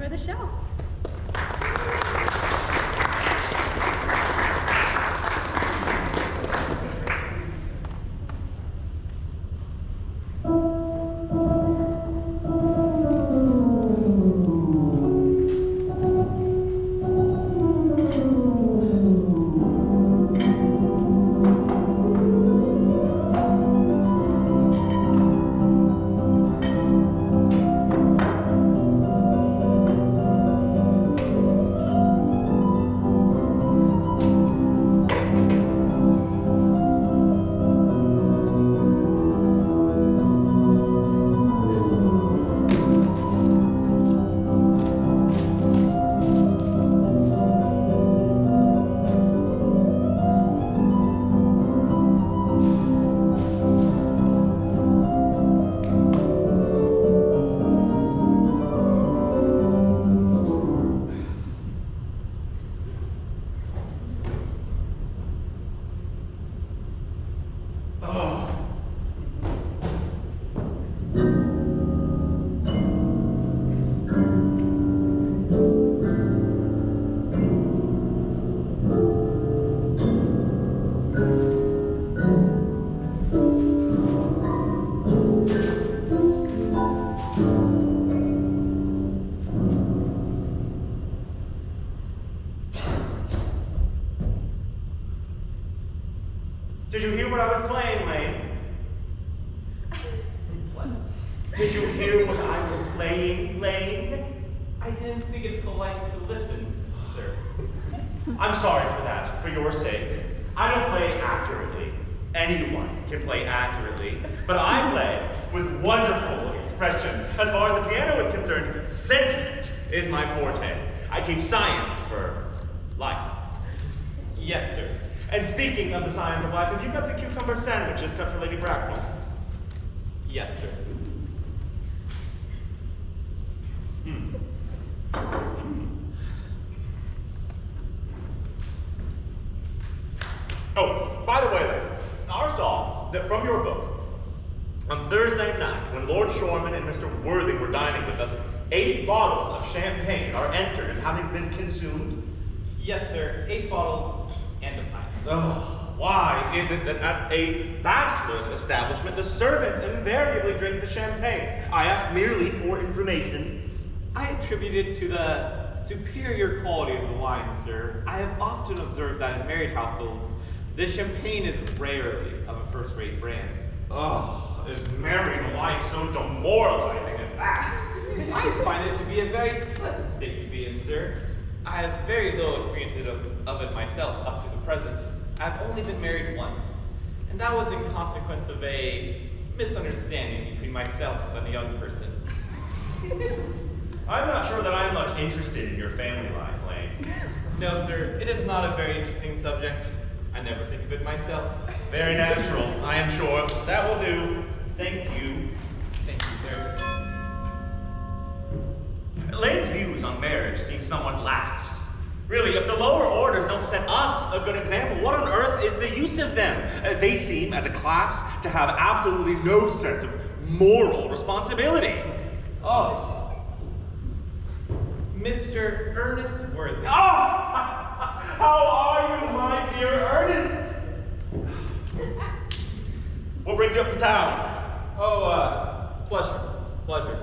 for the show. Did you hear what I was playing, Lane? Did you hear what I was playing, Lane? I didn't think it's polite to listen, sir. I'm sorry for that, for your sake. I don't play accurately. Anyone can play accurately, but I play with wonderful expression. As far as the piano is concerned, sentiment is my forte. I keep science for life. Yes, sir. And speaking of the science of life, have you got the cucumber sandwiches cut for Lady Bracknell? Yes, sir. Oh, by the way, I saw that from your book, on Thursday night, when Lord Shoreman and Mr. Worthing were dining with us, 8 bottles of champagne are entered as having been consumed. Yes, sir. 8 bottles and a pint. Oh, why is it that at a bachelor's establishment, the servants invariably drink the champagne? I ask merely for information. I attribute it to the superior quality of the wine, sir. I have often observed that in married households, the champagne is rarely of a first-rate brand. Oh, is married life so demoralizing as that? I find it to be a very pleasant state to be in, sir. I have very little experience of it myself up to the present. I've only been married once, and that was in consequence of a misunderstanding between myself and a young person. I'm not sure that I'm much interested in your family life, Lane. No, sir, it is not a very interesting subject. I never think of it myself. Very natural, I am sure. That will do. Thank you. Thank you, sir. Lane's views on marriage seem somewhat lax. Really, if the lower orders don't set us a good example, what on earth is the use of them? They seem, as a class, to have absolutely no sense of moral responsibility. Oh. Mr. Ernest Worthing. Oh! How are you, my dear Ernest? What brings you up to town? Oh, pleasure.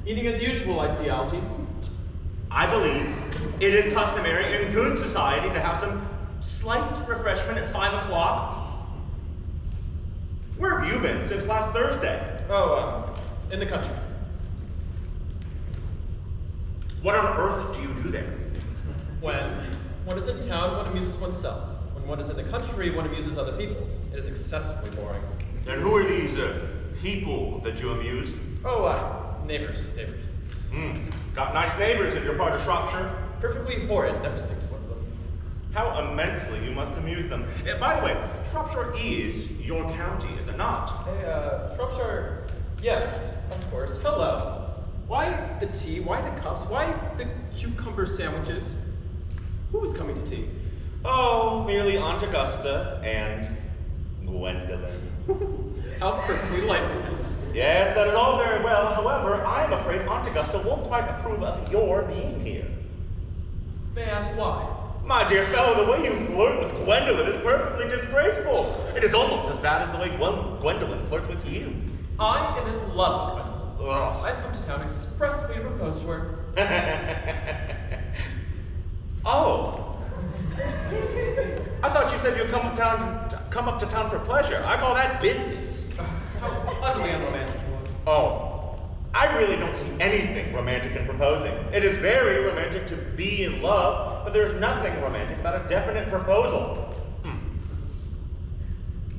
Eating as usual, I see, Algie. I believe it is customary in good society to have some slight refreshment at 5 o'clock. Where have you been since last Thursday? Oh, in the country. What on earth do you do there? When one is in town, one amuses oneself. When one is in the country, one amuses other people. It is excessively boring. And who are these people that you amuse? Oh, neighbors. Got nice neighbors in your part of Shropshire. Perfectly horrid, never stick to one of them. How immensely you must amuse them. By the way, Shropshire is your county, is it not? Hey, Shropshire, yes, of course. Hello. Why the tea? Why the cups? Why the cucumber sandwiches? Who is coming to tea? Oh, merely Aunt Augusta and Gwendolyn. How perfectly delightful. Yes, that is all very well. However, I am afraid Aunt Augusta won't quite approve of your being here. May I ask why? My dear fellow, the way you flirt with Gwendolyn is perfectly disgraceful. It is almost as bad as the way Gwendolyn flirts with you. I am in love with Gwendolyn. Ugh. I've come to town expressly to propose to her. Oh. I thought you said you'd come up to town for pleasure. I call that business. How utterly unromantic you are. Oh. I really don't see anything romantic in proposing. It is very romantic to be in love, but there's nothing romantic about a definite proposal.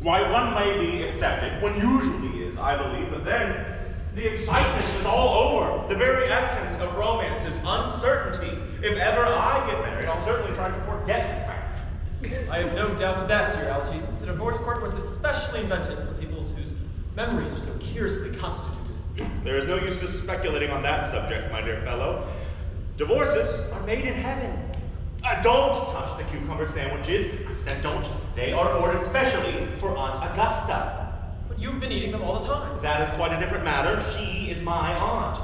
Why, one may be accepted, one usually is, I believe, but then the excitement is all over. The very essence of romance is uncertainty. If ever I get married, I'll certainly try to forget the fact. I have no doubt of that, Sir Algy. The divorce court was especially invented for people whose memories are so curiously constituted. There is no use of speculating on that subject, my dear fellow. Divorces are made in heaven. Don't touch the cucumber sandwiches. I said don't. They are ordered specially for Aunt Augusta. But you've been eating them all the time. That is quite a different matter. She is my aunt.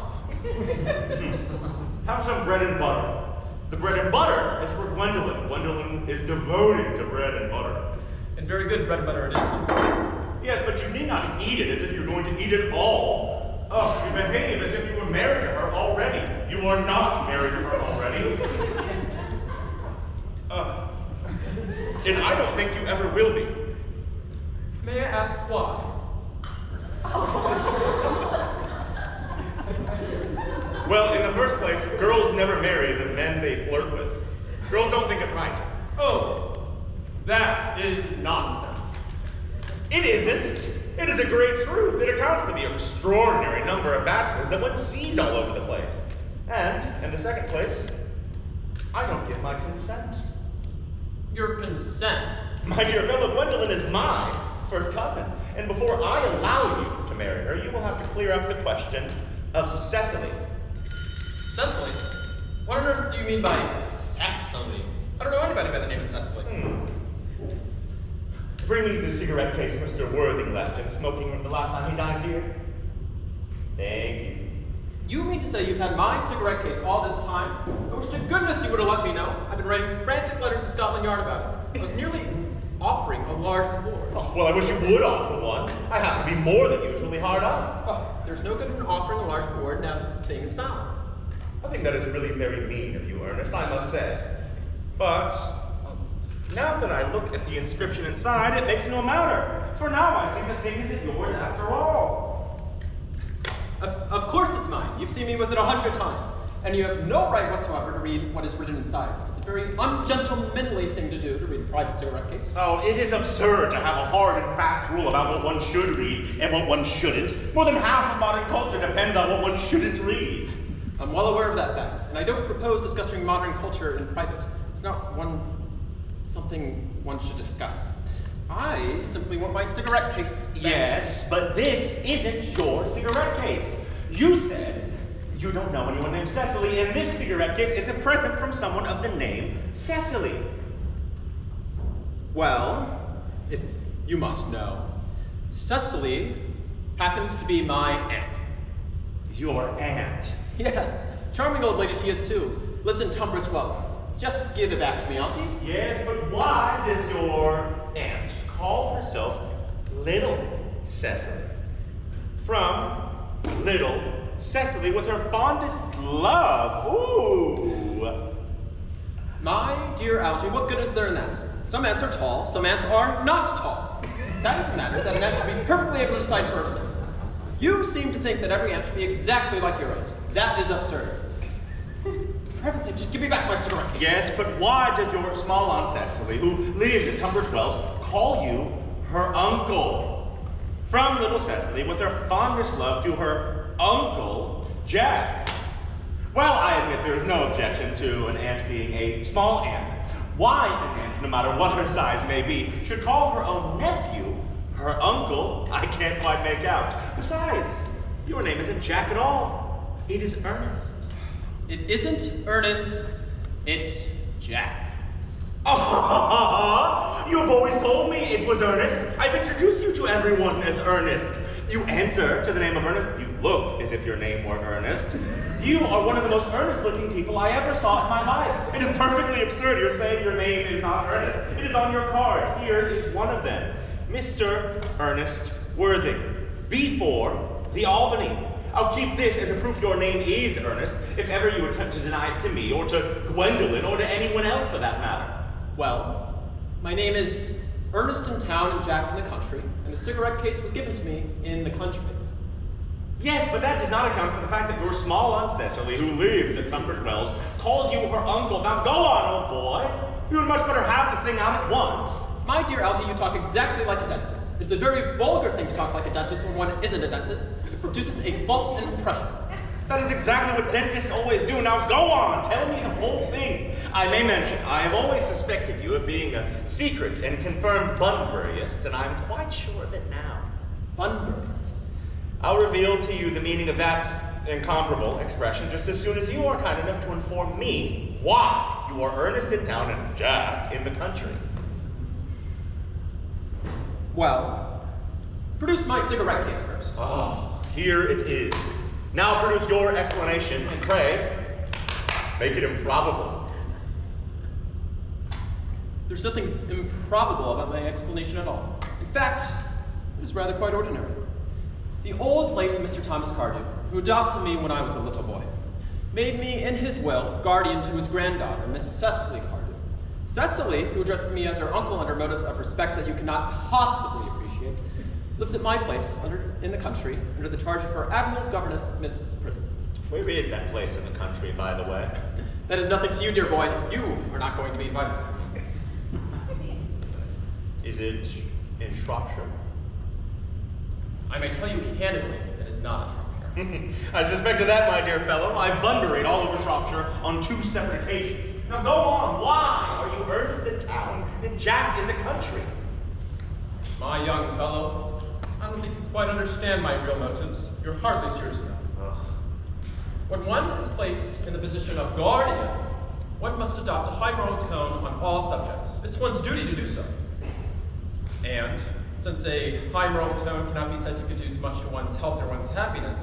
Have some bread and butter. The bread and butter is for Gwendolyn. Gwendolyn is devoted to bread and butter. And very good bread and butter it is, too. Yes, but you need not eat it as if you're going to eat it all. Oh, you behave as if you were married to her already. You are not married to her already. And I don't think you ever will be. May I ask why? Well, in the first place, girls never marry the men they flirt with. Girls don't think it right. Oh, that is nonsense. It isn't. It is a great truth. It accounts for the extraordinary number of bachelors that one sees all over the place. And, in the second place, I don't give my consent. Your consent? My dear fellow, Gwendolyn is my first cousin. And before I allow you to marry her, you will have to clear up the question of Cecily. Cecily? What on earth do you mean by Cecily? I don't know anybody by the name of Cecily. Bring me the cigarette case Mr. Worthing left in the smoking room the last time he dined here. Thank you. You mean to say you've had my cigarette case all this time? I wish to goodness you would have let me know. I've been writing frantic letters to Scotland Yard about it. I was nearly offering a large reward. Oh, well, I wish you would offer one. I have to be more than usually hard up. Oh, there's no good in offering a large reward now that the thing is found. I think that is really very mean of you, Ernest, I must say. But now that I look at the inscription inside, it makes no matter. For now, I see the thing isn't yours after all. Of course it's mine. You've seen me with it 100 times. And you have no right whatsoever to read what is written inside. It's a very ungentlemanly thing to do, to read a private cigarette case. Oh, it is absurd to have a hard and fast rule about what one should read and what one shouldn't. More than half of modern culture depends on what one shouldn't read. I'm well aware of that fact, and I don't propose discussing modern culture in private. It's not something one should discuss. I simply want my cigarette case back. Yes, but this isn't your cigarette case. You said you don't know anyone named Cecily, and this cigarette case is a present from someone of the name Cecily. Well, if you must know, Cecily happens to be my aunt. Your aunt? Yes, charming old lady she is too. Lives in Tunbridge Wells. Just give it back to me, auntie. Yes, but why does your aunt call herself Little Cecily? From Little Cecily with her fondest love. Ooh! My dear Algy, what good is there in that? Some ants are tall, some ants are not tall. That doesn't matter, that an ant should be perfectly able to decide for herself. You seem to think that every ant should be exactly like your aunt. That is absurd. For heaven's sake, just give me back my cigarette case. Yes, but why does your small aunt Cecily, who lives at Tunbridge Wells, call you her uncle? From Little Cecily, with her fondest love to her Uncle Jack. Well, I admit there is no objection to an ant being a small ant. Why an ant, no matter what her size may be, should call her own nephew her uncle, I can't quite make out. Besides, your name isn't Jack at all. It is Ernest. It isn't Ernest, it's Jack. Ah, you have always told me it was Ernest. I've introduced you to everyone as Ernest. You answer to the name of Ernest. You look as if your name were Earnest. You are one of the most earnest-looking people I ever saw in my life. It is perfectly absurd. You're saying your name is not Ernest. It is on your cards. Here is one of them. Mr. Ernest Worthing, B4, the Albany. I'll keep this as a proof your name is Ernest, if ever you attempt to deny it to me, or to Gwendolyn, or to anyone else for that matter. Well, my name is Ernest in town and Jack in the country, and the cigarette case was given to me in the country. Yes, but that did not account for the fact that your small Aunt Cecily, who lives at Tunbridge Wells, calls you her uncle. Now go on, old boy. You would much better have the thing out at once. My dear Algy, you talk exactly like a dentist. It's a very vulgar thing to talk like a dentist when one isn't a dentist. It produces a false impression. That is exactly what dentists always do. Now go on, tell me the whole thing. I may mention, I have always suspected you of being a secret and confirmed Bunburyist, and I'm quite sure of it now. Bunburyist? I'll reveal to you the meaning of that incomparable expression just as soon as you are kind enough to inform me why you are Ernest in town and Jack in the country. Well, produce my cigarette case first. Oh, here it is. Now produce your explanation, and pray, make it improbable. There's nothing improbable about my explanation at all. In fact, it is rather quite ordinary. The old late Mr. Thomas Cardew, who adopted me when I was a little boy, made me, in his will, guardian to his granddaughter, Miss Cecily Cardew. Cecily, who addresses me as her uncle under motives of respect that you cannot possibly appreciate, lives at my place in the country under the charge of her admirable governess, Miss Prison. Where is that place in the country, by the way? That is nothing to you, dear boy. You are not going to be invited. Is it in Shropshire? I may tell you candidly, it is not in Shropshire. I suspected that, my dear fellow. I've Bunburied all over Shropshire on 2 separate occasions. Now go on. Why are you Ernest in town and Jack in the country? My young fellow, I don't think you quite understand my real motives. You're hardly serious enough. Ugh. When one is placed in the position of guardian, one must adopt a high moral tone on all subjects. It's one's duty to do so. And since a high moral tone cannot be said to conduce much to one's health or one's happiness,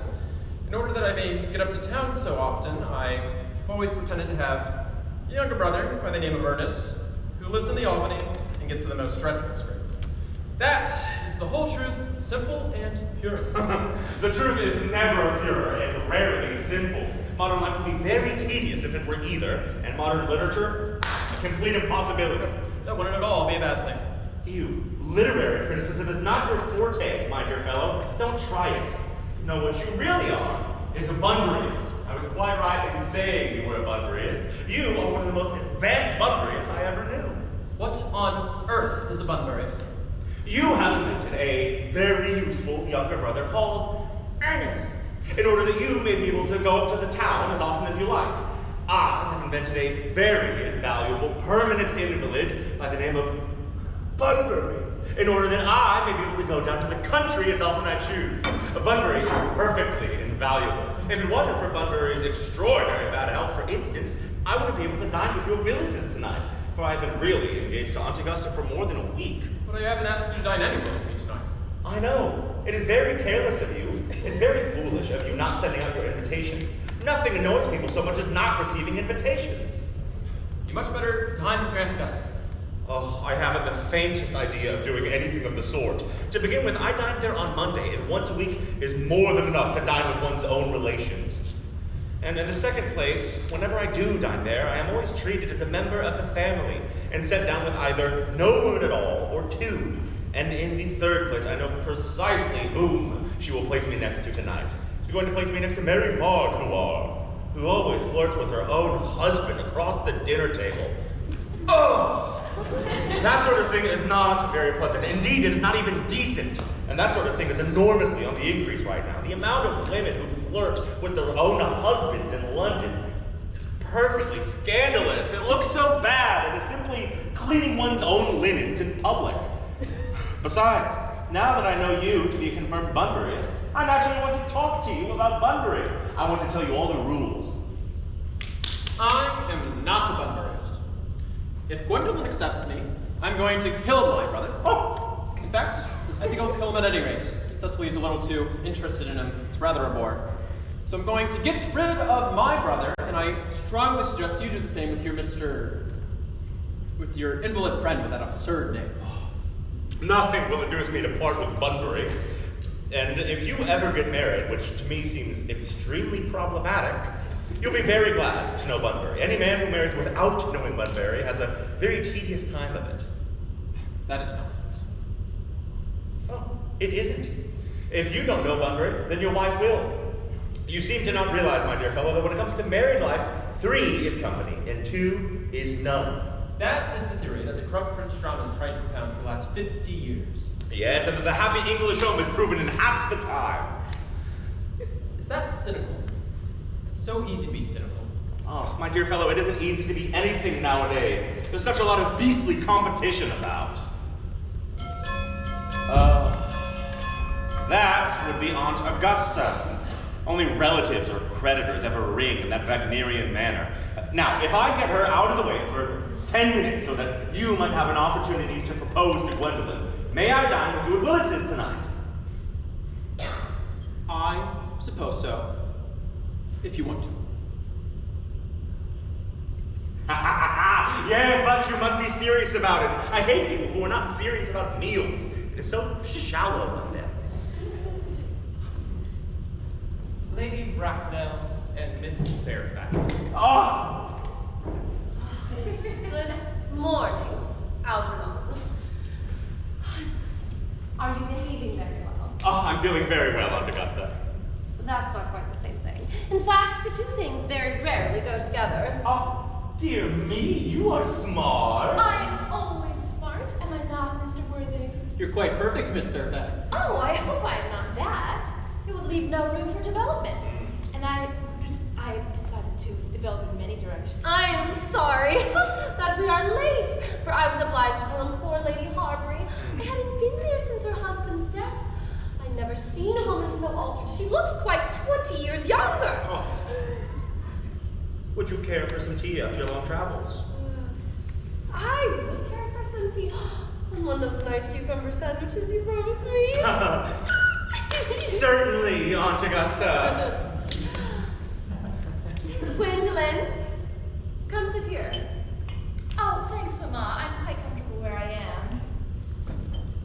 in order that I may get up to town so often, I've always pretended to have a younger brother by the name of Ernest, who lives in the Albany and gets in the most dreadful scrapes. That is the whole truth, simple and pure. The truth is never pure and rarely simple. Modern life would be very tedious if it were either, and modern literature, a complete impossibility. That wouldn't at all be a bad thing. You, literary criticism is not your forte, my dear fellow. Don't try it. No, what you really are is a Bunburyist. I was quite right in saying you were a Bunburyist. You are one of the most advanced Bunburyists I ever knew. What on earth is a Bunburyist? You have invented a very useful younger brother called Earnest, in order that you may be able to go up to the town as often as you like. I have invented a very invaluable permanent invalid by the name of Bunbury, in order that I may be able to go down to the country as often as I choose. Bunbury is perfectly invaluable. If it wasn't for Bunbury's extraordinary bad health, for instance, I wouldn't be able to dine with your Willises tonight, for I've been really engaged to Aunt Augusta for more than a week. But I haven't asked you to dine anywhere with me tonight. I know. It is very careless of you. It's very foolish of you not sending out your invitations. Nothing annoys people so much as not receiving invitations. You much better dine with your Aunt Augusta. Oh, I haven't the faintest idea of doing anything of the sort. To begin with, I dine there on Monday, and once a week is more than enough to dine with one's own relations. And in the second place, whenever I do dine there, I am always treated as a member of the family, and set down with either no woman at all, or 2. And in the third place, I know precisely whom she will place me next to tonight. She's going to place me next to Mary Farquhar, who always flirts with her own husband across the dinner table. Ugh! That sort of thing is not very pleasant. Indeed, it is not even decent. And that sort of thing is enormously on the increase right now. The amount of women who flirt with their own husbands in London is perfectly scandalous. It looks so bad. It is simply cleaning one's own linens in public. Besides, now that I know you to be a confirmed Bunburyist, I naturally want to talk to you about Bunbury. I want to tell you all the rules. I am not a Bunburyist. If Gwendolyn accepts me, I'm going to kill my brother. Oh! In fact, I think I'll kill him at any rate, Cecily's a little too interested in him. It's rather a bore. So I'm going to get rid of my brother, and I strongly suggest you do the same with your invalid friend with that absurd name. Nothing will induce me to part with Bunbury. And if you ever get married, which to me seems extremely problematic, you'll be very glad to know Bunbury. Any man who marries without knowing Bunbury has a very tedious time of it. That is nonsense. Oh, it isn't. If you don't know Bunbury, then your wife will. You seem to not realize, my dear fellow, that when it comes to married life, 3 is company and 2 is none. That is the theory that the corrupt French drama has tried to propound for the last 50 years. Yes, and that the happy English home is proven in half the time. Is that cynical? It's so easy to be cynical. Oh, my dear fellow, it isn't easy to be anything nowadays. There's such a lot of beastly competition about. That would be Aunt Augusta. Only relatives or creditors ever ring in that Wagnerian manner. Now, if I get her out of the way for 10 minutes so that you might have an opportunity to propose to Gwendolyn, may I dine with you at Willis's tonight? I suppose so. If you want to. Yes, but you must be serious about it. I hate people who are not serious about meals. It is so shallow of them. Lady Bracknell and Miss Fairfax. Oh! Good morning, Algernon. Are you behaving very well? Oh, I'm feeling very well, Aunt Augusta. That's not quite the same thing. In fact, the two things very rarely go together. Oh, dear me, you are smart. I'm always smart, am I not, Mr. Worthing? You're quite perfect, Miss Fairfax. Oh, I hope I'm not that. It would leave no room for developments. And I decided to develop in many directions. I'm sorry that we are late, for I was obliged to call on poor Lady Harbury. I hadn't been there since her husband's death. I'd never seen a woman so altered. She looks quite 20 years younger. Oh. Would you care for some tea after your long travels? I would care for some tea. And one of those nice cucumber sandwiches you promised me. Certainly, Aunt Augusta. Gwendolyn, come sit here. Oh, thanks, Mama. I'm quite comfortable where I am.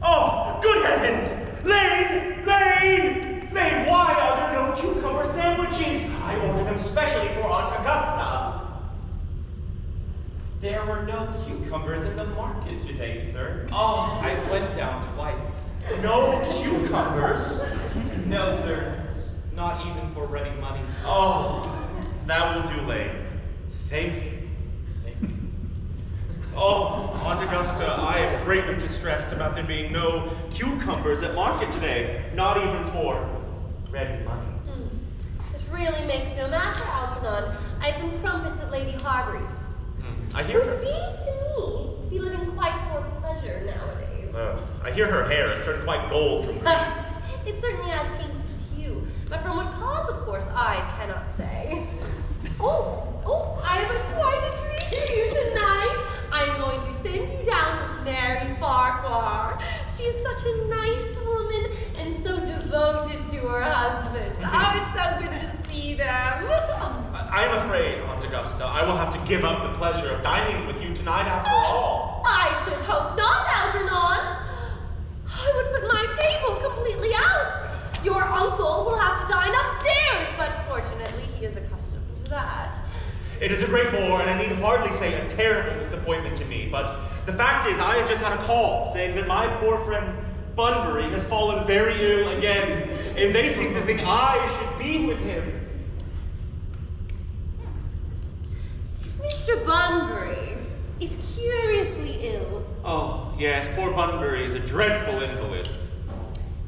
Oh, good heavens! Lane! Lane! Lane, why are there no cucumber sandwiches? I ordered them specially for Aunt Augusta. There were no cucumbers in the market today, sir. Oh, I went down twice. no cucumbers? No, sir. Not even for ready money. Oh, that will do, Lane. Thank you. Thank you. Oh, Aunt Augusta, I am greatly distressed about there being no cucumbers at market today, not even for ready money. It really makes no matter, Algernon. I had some crumpets at Lady Harbury's. I hear Who her. seems to me to be living quite for pleasure nowadays. I hear her hair has turned quite gold from grief. It certainly has changed its hue, but from what cause, of course, I cannot say. Oh, I have quite a treat for you tonight. I'm going to send you down with Mary Farquhar. She is such a nice woman and so devoted to her husband. Oh, it's so good to see them. I'm afraid, Aunt Augusta, I will have to give up the pleasure of dining with you tonight after all. I should hope not, Algernon. I would put my table completely out. Your uncle will have to dine upstairs, but fortunately he is accustomed to that. It is a great bore, and I need hardly say a terrible disappointment to me, but the fact is I have just had a call saying that my poor friend Bunbury has fallen very ill again, and they seem to think I should be with him. Mr. Bunbury is curiously ill. Oh, yes, poor Bunbury is a dreadful invalid.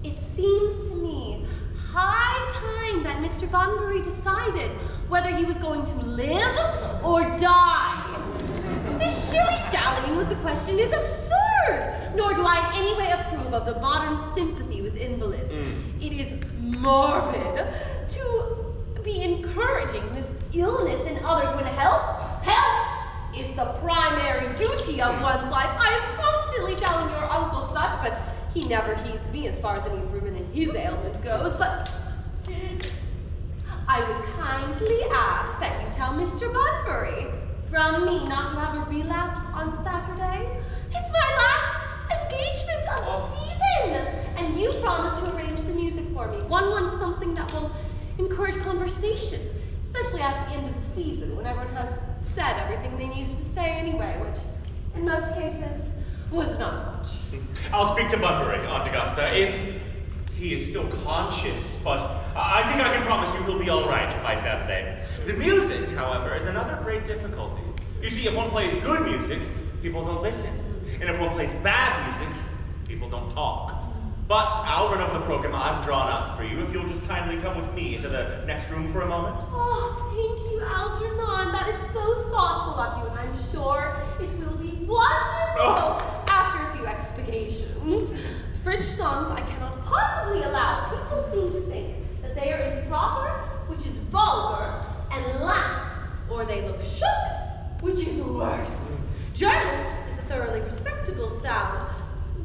It seems to me high time that Mr. Bunbury decided whether he was going to live or die. This shilly-shallying with the question is absurd, nor do I in any way approve of the modern sympathy with invalids. It is morbid to be encouraging this illness in others when health is the primary duty of one's life. I am constantly telling your uncle such, but He never heeds me as far as any improvement in his ailment goes, but I would kindly ask that you tell Mr. Bunbury from me not to have a relapse on Saturday. It's my last engagement of the season, and you promised to arrange the music for me. One wants something that will encourage conversation, especially at the end of the season when everyone has said everything they needed to say anyway, which in most cases was not much. I'll speak to Bunbury, Aunt Augusta, if he is still conscious, but I think I can promise you he'll be all right by Saturday. The music, however, is another great difficulty. You see, if one plays good music, people don't listen. And if one plays bad music, people don't talk. But I'll run over the program I've drawn up for you if you'll just kindly come with me into the next room for a moment. Oh, thank you, Algernon. That is so thoughtful of you, and I'm sure it will be wonderful after a few expurgations. French songs I cannot possibly allow. People seem to think that they are improper, which is vulgar, and laugh, or they look shocked, which is worse. German is a thoroughly respectable sound.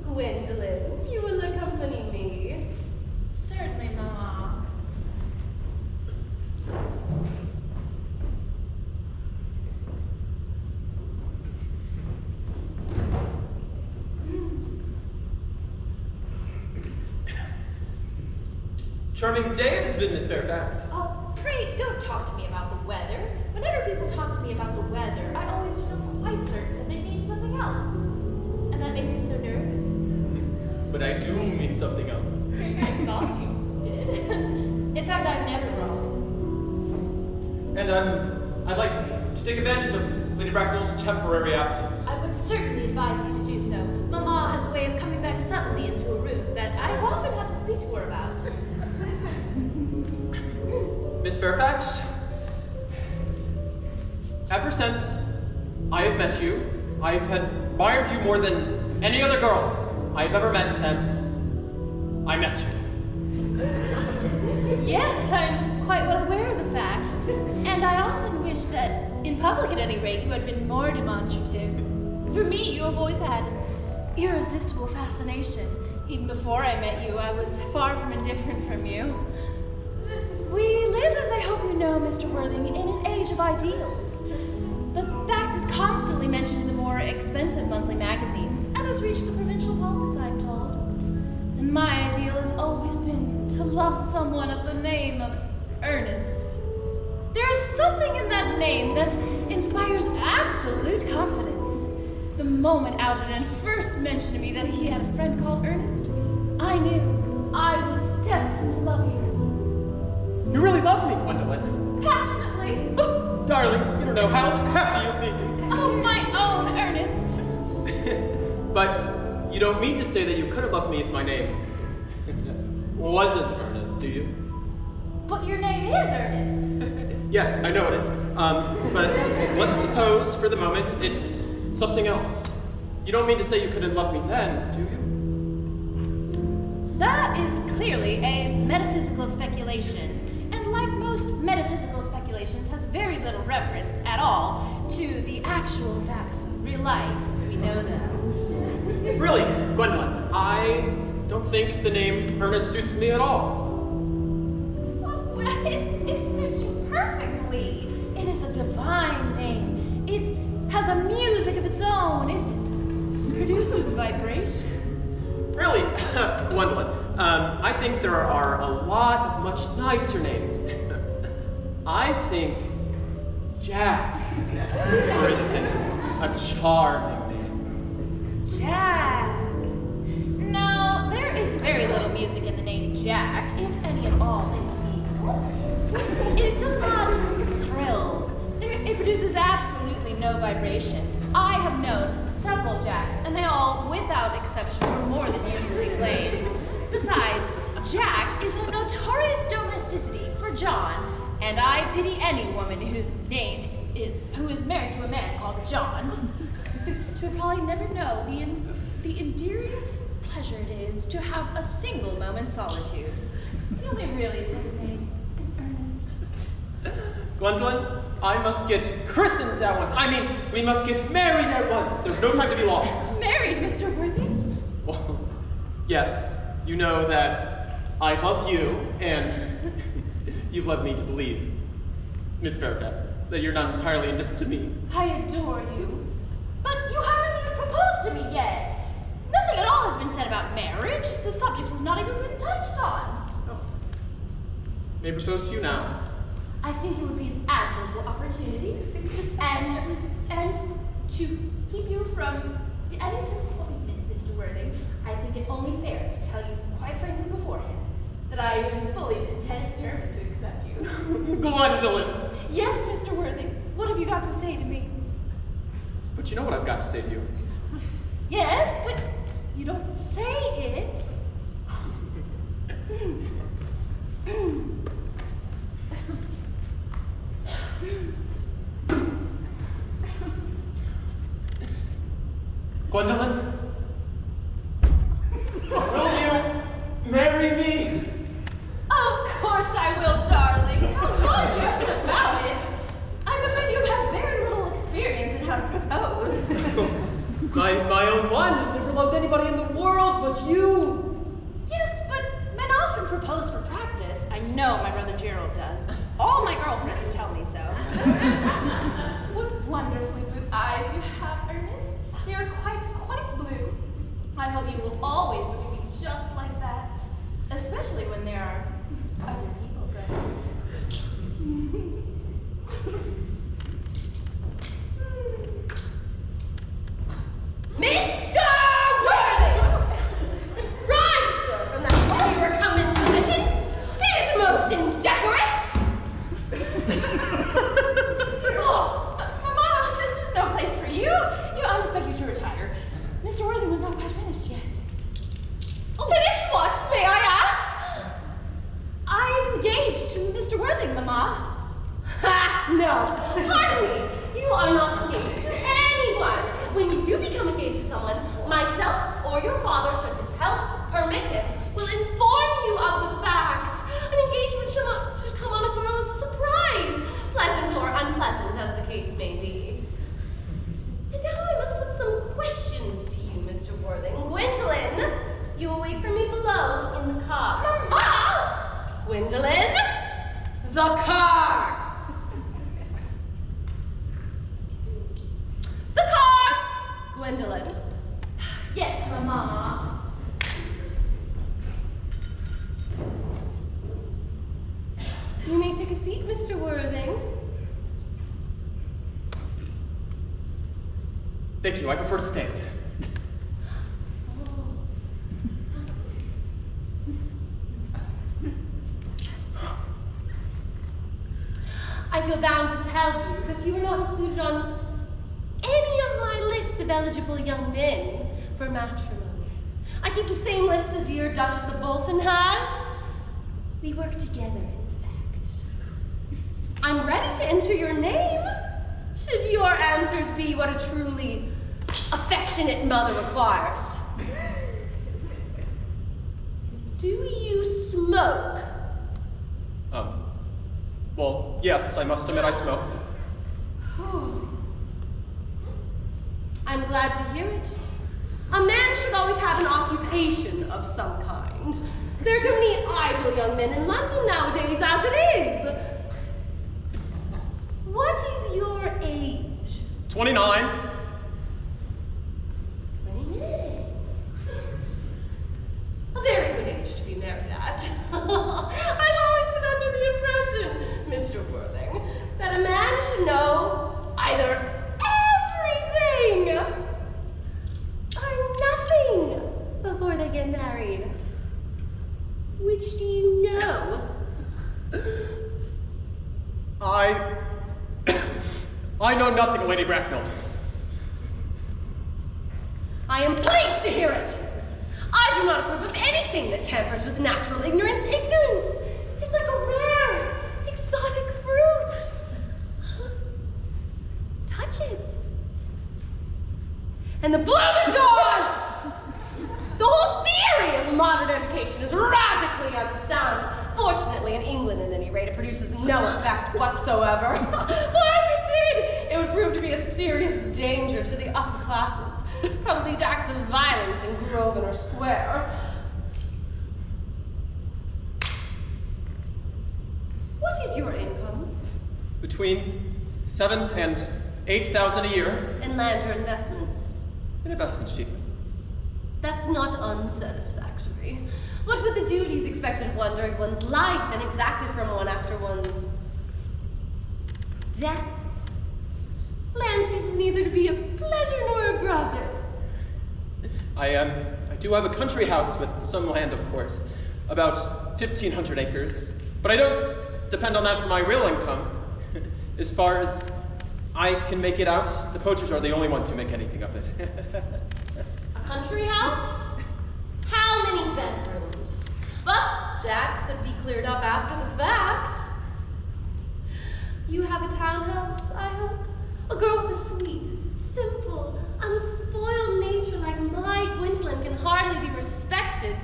Gwendolyn, you will accompany me. Certainly, Mama. Charming day it has been, Miss Fairfax. Oh, pray don't talk to me about the weather. Whenever people talk to me about the weather, I always feel quite certain that they mean something else. And that makes me so nervous. But I do mean something else. I thought you did. In fact, I'm never wrong. And I'd like to take advantage of Lady Bracknell's temporary absence. I would certainly advise you to do so. Mama has a way of coming back suddenly into a room that I've often had to speak to her about. Miss Fairfax, ever since I have met you, I have admired you more than any other girl I have ever met since I met you. Yes, I'm quite well aware of the fact. And I often wish that, in public at any rate, you had been more demonstrative. For me, you have always had an irresistible fascination. Even before I met you, I was far from indifferent from you. We live, as I hope you know, Mr. Worthing, in an age of ideals. The fact is constantly mentioned in the more expensive monthly magazines, and has reached the provincial pulpits, I'm told. And my ideal has always been to love someone of the name of Earnest. There is something in that name that inspires absolute confidence. The moment Algernon first mentioned to me that he had a friend called Earnest, I knew I was destined to love you. You really love me, Gwendolyn. Passionately. Oh, darling, you don't know how happy you've made me. Oh, my own Earnest. But you don't mean to say that you could have loved me if my name wasn't Ernest, do you? But your name is Earnest. Yes, I know it is. But let's suppose, for the moment, it's something else. You don't mean to say you couldn't love me then, do you? That is clearly a metaphysical speculation. And like most metaphysical speculations, has very little reference at all to the actual facts of real life as we know them. Really, Gwendolyn, I don't think the name Ernest suits me at all. Oh, well, it suits you perfectly. It is a divine name. It has a music of its own. It produces vibrations. Really, Gwendolyn, I think there are a lot of much nicer names. I think Jack, for instance, a charming name. Jack. No, there is very little music in the name Jack, if any at all, indeed. It does not thrill. It produces absolutely no vibrations. I have known several Jacks, and they all, without exception, were more than usually played. Besides, Jack is a notorious domesticity for John, and I pity any woman who is married to a man called John. She would probably never know the endearing pleasure it is to have a single moment's solitude. The only really simple name is Earnest. Gwendolyn, I must get christened at once. I mean, we must get married at once. There's no time to be lost. Married, Mr. Worthing? Well, Yes, you know that I love you, and you've led me to believe, Miss Fairfax, that you're not entirely indifferent to me. I adore you. But you haven't even proposed to me yet. Nothing at all has been said about marriage. The subject has not even been touched on. Oh. May I propose to you now? I think it would be an admirable opportunity. and to keep you from any disappointment, Mr. Worthing, I think it only fair to tell you quite frankly beforehand that I am fully determined to accept you. Gwendolyn! Yes, Mr. Worthing. What have you got to say to me? But you know what I've got to say to you. Yes, but you don't say it. Gwendolyn? Will you marry me? Of course I will, darling. How long you have been about it? I'm afraid you've had very little experience in how to propose. My own one. I've never loved anybody in the world but you. Yes, but men often propose for practice. I know my brother Gerald does. All my girlfriends tell me so. What wonderfully blue eyes you have, Ernest. They are quite blue. I hope you will always look at me just like that, especially when there are other people present. Mr. Worthing! Rise, sir, from that overcoming position. It is most indecorous. Oh, Mama, this is no place for you. I must beg you to retire. Mr. Worthing was not quite finished yet. Finish what, may I ask? I am engaged to Mr. Worthing, Mama. Ha! No. Pardon me. You are not engaged to anyone. When you do become engaged to someone, myself or your father, should his health permit him, will inform you of the fact. An engagement should come on a girl as a surprise, pleasant or unpleasant as the case may be. And now I must put some questions to you, Mr. Worthing. Gwendolyn, you will wait for me below in the car. Mama! Gwendolyn, the car! The car! Gwendolyn. Yes, Mama. You may take a seat, Mr. Worthing. Thank you, I prefer to stand. I feel bound to tell you that you are not included on any of my lists of eligible young men for matrimony. I keep the same list the dear Duchess of Bolton has. We work together, in fact. I'm ready to enter your name, should your answers be what a truly affectionate mother requires. Do you smoke? Well, yes, I must admit I smoke. I'm glad to hear it. A man should always have an occupation of some kind. There are too many idle young men in London nowadays, as it is. What is your age? 29. 29. A very good age to be married at. I've always been under the impression, Mr. Worthing, that a man should know either everything or nothing before they get married. Which do you know? I know nothing, Lady Bracknell. I am pleased to hear it. I do not approve of anything that tampers with natural ignorance. Ignorance is like a rare, exotic fruit. Touch it. And the bloom is gone! The whole theory of modern education is radically unsound. Fortunately, in England, at any rate, it produces no effect whatsoever. For if it did, it would prove to be a serious danger to the upper classes. Probably lead to acts of violence in Grosvenor Square. Between 7,000 and 8,000 a year. In land or investments? In investments, chiefly. That's not unsatisfactory. What with the duties expected of one during one's life and exacted from one after one's death? Land ceases neither to be a pleasure nor a profit. I do have a country house with some land, of course. About 1,500 acres. But I don't depend on that for my real income. As far as I can make it out, the poachers are the only ones who make anything of it. A country house? How many bedrooms? But that could be cleared up after the fact. You have a townhouse, I hope? A girl with a sweet, simple, unspoiled nature like my Gwendolyn can hardly be expected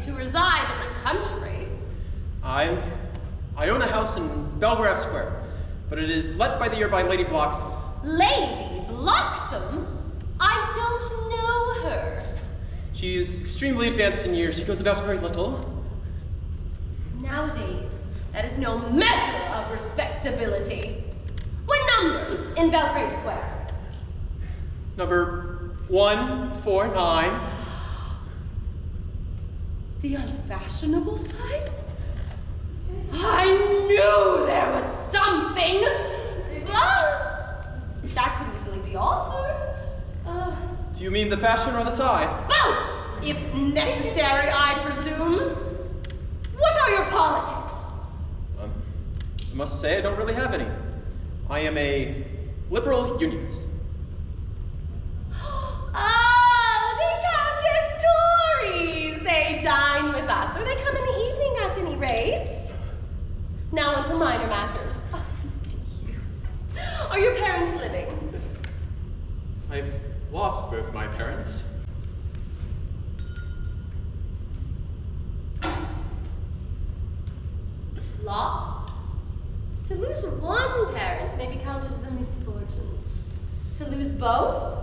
to reside in the country. I own a house in Belgrave Square, but it is let by the year by Lady Bloxham. Lady Bloxham? I don't know her. She is extremely advanced in years. She goes about very little. Nowadays, that is no measure of respectability. What number in Belgrave Square? Number 149. The unfashionable side? I knew there was something! That could easily be altered. Do you mean the fashion or the side? Both! If necessary, I presume. What are your politics? I must say I don't really have any. I am a liberal unionist. Oh, they count as Tories! They dine with us, or they come in the evening at any rate. Now on to minor matters. Are your parents living? I've lost both my parents. Lost? To lose one parent may be counted as a misfortune. To lose both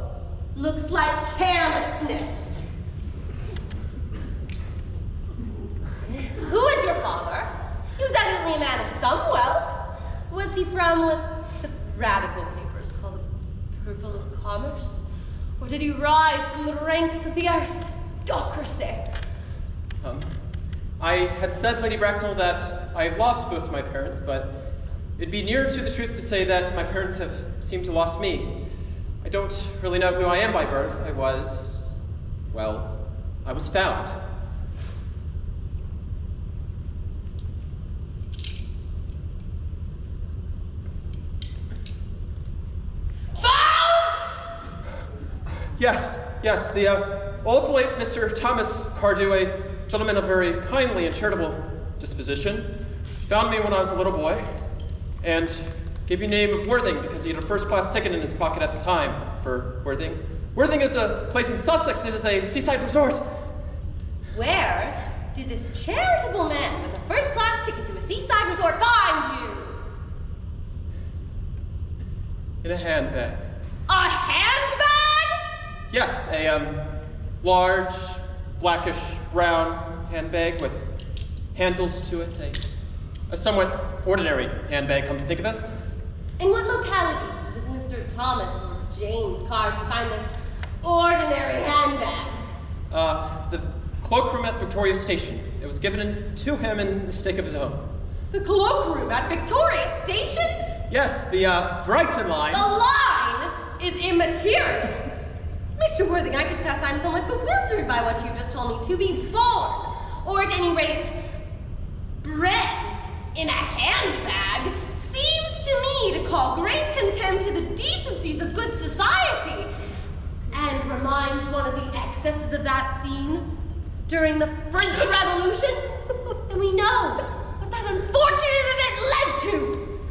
looks like carelessness. Who is your father? He was evidently a man of some wealth. Was he from what the radical papers call the purple of commerce? Or did he rise from the ranks of the aristocracy? I had said, Lady Bracknell, that I've lost both my parents, but it'd be nearer to the truth to say that my parents have seemed to lost me. I don't really know who I am by birth. I was found. Yes, the old late Mr. Thomas Cardew, a gentleman of very kindly and charitable disposition, found me when I was a little boy, and gave me the name of Worthing because he had a first-class ticket in his pocket at the time for Worthing. Worthing is a place in Sussex. It is a seaside resort. Where did this charitable man with a first-class ticket to a seaside resort find you? In a handbag. A handbag? Yes, a large, blackish brown handbag with handles to it. A somewhat ordinary handbag, come to think of it. In what locality does Mr. Thomas or James Carr find this ordinary handbag? The cloakroom at Victoria Station. It was given to him in mistake of his own. The cloakroom at Victoria Station? Yes, the Brighton line. The line is immaterial. Mr. Worthing, I confess I'm somewhat bewildered by what you've just told me. To be born, or at any rate, bred in a handbag, seems to me to call great contempt to the decencies of good society, and reminds one of the excesses of that scene during the French Revolution. And we know what that unfortunate event led to.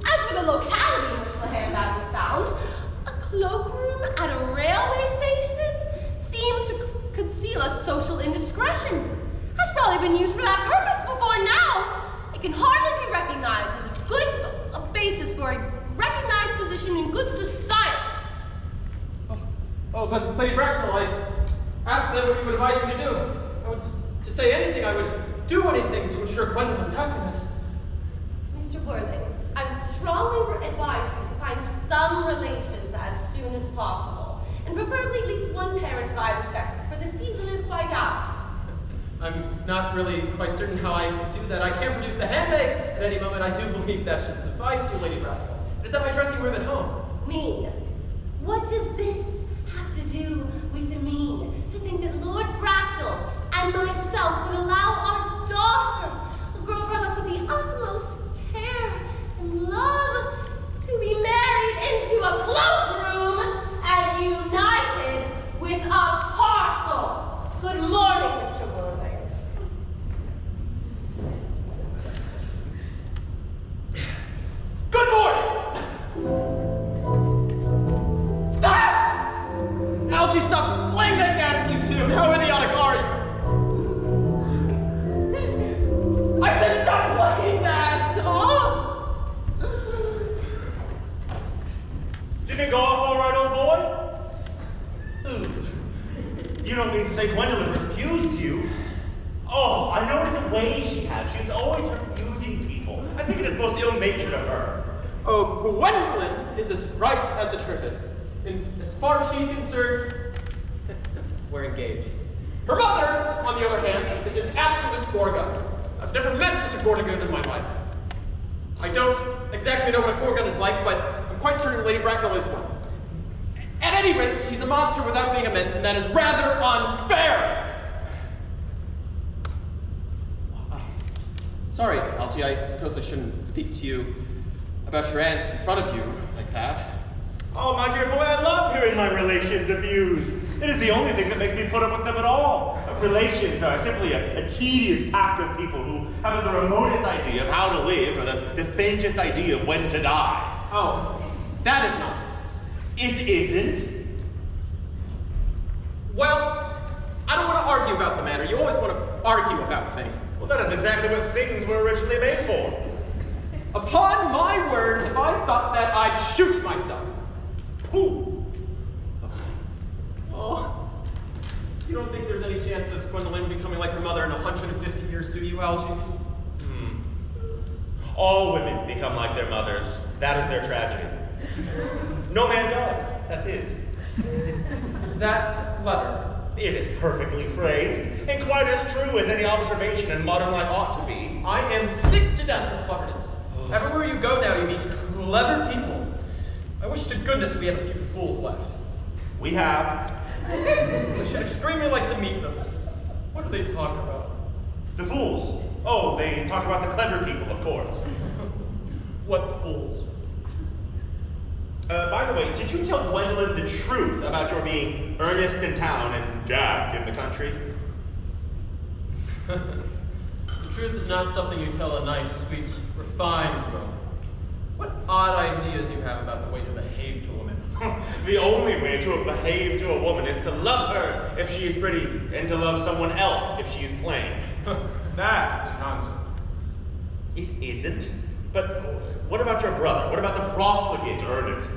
As for the locality in which the handbag was found, a cloakroom at a railway station seems to conceal a social indiscretion. Has probably been used for that purpose before now. It can hardly be recognized as a basis for a recognized position in good society. But Lady Bracknell, I asked them what you would advise me to do. To say anything, I would do anything to ensure Gwendolyn's happiness. Mr. Worthing, I would strongly advise you to find some relations as soon as possible, and preferably at least one parent of either sex, for the season is quite out. I'm not really quite certain how I could do that. I can produce the handbag at any moment. I do believe that should suffice, your Lady Bracknell. Is that my dressing room at home? Me? What does this have to do with me? To think that Lord Bracknell and myself would allow our daughter, a girl brought up with the utmost care and love, to be married into a cloakroom and united with a parcel. Good morning, Mr. Burbanks. Good morning! Algie, stop playing that ghastly tune! How idiotic are you? I said stop playing that! Oh! Didn't it go off all right, old boy? Ooh. You don't mean to say Gwendolyn refused you? Oh, I noticed the way she has. She's always refusing people. I think it is most ill-natured of her. Oh, Gwendolyn is as right as a trivet. And as far as she's concerned, we're engaged. Her mother, on the other hand, is an absolute gorgon. I've never met such a gorgon in my life. I don't exactly know what a gorgon is like, but I'm quite certain Lady Bracknell is one. At any rate, she's a monster without being a myth, and that is rather unfair! Sorry, Algie, I suppose I shouldn't speak to you about your aunt in front of you like that. Oh, my dear boy, I love hearing my relations abused. It is the only thing that makes me put up with them at all. Relations are simply a tedious pack of people who haven't the remotest idea of how to live or the faintest idea of when to die. Oh, that is nonsense. It isn't. Well, I don't want to argue about the matter. You always want to argue about things. Well, that is exactly what things were originally made for. Upon my word, if I thought that, I'd shoot myself. Who? Oh, you don't think there's any chance of Gwendolyn becoming like her mother in 150 years, do you, Algie? All women become like their mothers. That is their tragedy. No man does. That's his. Is that clever? It is perfectly phrased, and quite as true as any observation in modern life ought to be. I am sick to death of cleverness. Everywhere you go now, you meet clever people. I wish to goodness we had a few fools left. We have. I should extremely like to meet them. What are they talking about? The fools. Oh, they talk about the clever people, of course. What fools? By the way, did you tell Gwendolyn the truth about your being Earnest in town and Jack in the country? The truth is not something you tell a nice, sweet, refined girl. What odd ideas you have about the way to behave to a woman. The only way to behave to a woman is to love her if she is pretty, and to love someone else if she is plain. That is nonsense. It isn't. But what about your brother? What about the profligate Earnest?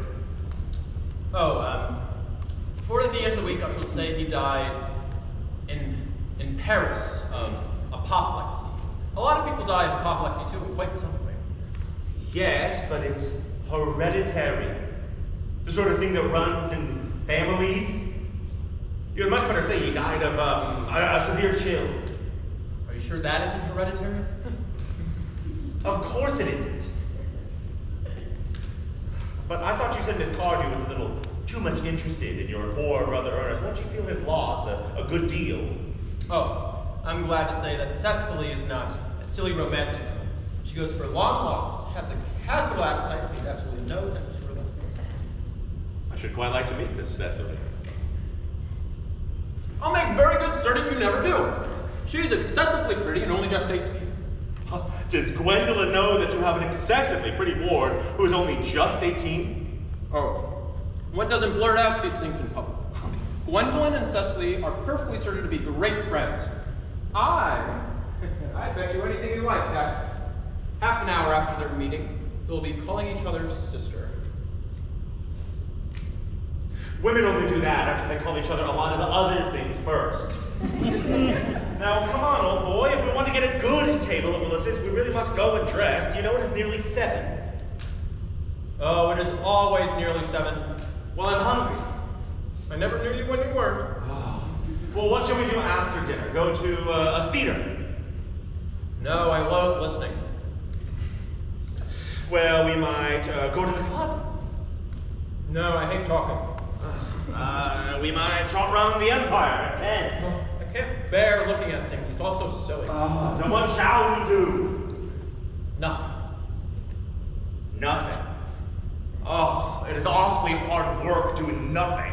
Oh, before the end of the week, I shall say he died in Paris of apoplexy. A lot of people die of apoplexy too, and quite some way. Yes, but it's hereditary. The sort of thing that runs in families. You had much better say he died of a severe chill. Are you sure that isn't hereditary? Of course it isn't. But I thought you said Miss Cardew was a little too much interested in your poor brother Ernest. Won't you feel his loss a good deal? Oh, I'm glad to say that Cecily is not a silly romantic. She goes for long walks, has a capital appetite, pays absolutely no attention to her listeners. I should quite like to meet this Cecily. I'll make very good certain you never do. She's excessively pretty and only just 18. Does Gwendolyn know that you have an excessively pretty ward who is only just 18? Oh, one doesn't blurt out these things in public. Gwendolyn and Cecily are perfectly certain to be great friends. I bet you anything you like that half an hour after their meeting, they'll be calling each other sister. Women only do that after they call each other a lot of other things first. Now, come on, old boy. If we want to get a good table at Melissa's, we really must go and dress. Do you know it is nearly 7? Oh, it is always nearly 7. Well, I'm hungry. I never knew you when you weren't. Well, what shall we do after dinner? Go to a theater? No, I loathe listening. Well, we might go to the club. No, I hate talking. We might trot round the Empire at 10. Oh, I can't bear looking at things. It's all so silly. Then what shall we do? Nothing. Nothing. Oh, it is awfully hard work doing nothing.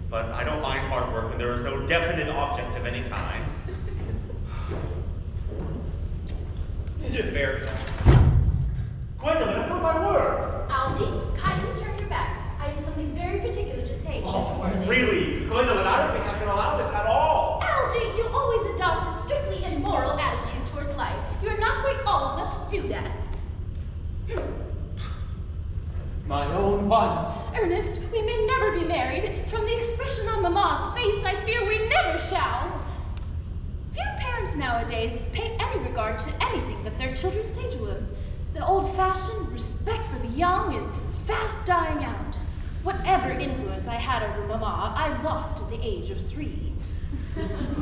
But I don't mind hard work when there is no definite object of any kind. Just fair facts. Gwendolyn, I put my word. Algie, kindly turn your back. I have something very particular to say to Oh, this morning. really? Gwendolyn, I don't think I can allow this at all. Algie, you always adopt a strictly immoral attitude towards life. You're not quite old enough to do that. My own one. Ernest, we may never be married. From the expression on Mamma's face, I fear we never shall. Few parents nowadays pay any regard to anything that their children say to them. The old-fashioned respect for the young is fast dying out. Whatever influence I had over Mamma, I lost at the age of 3.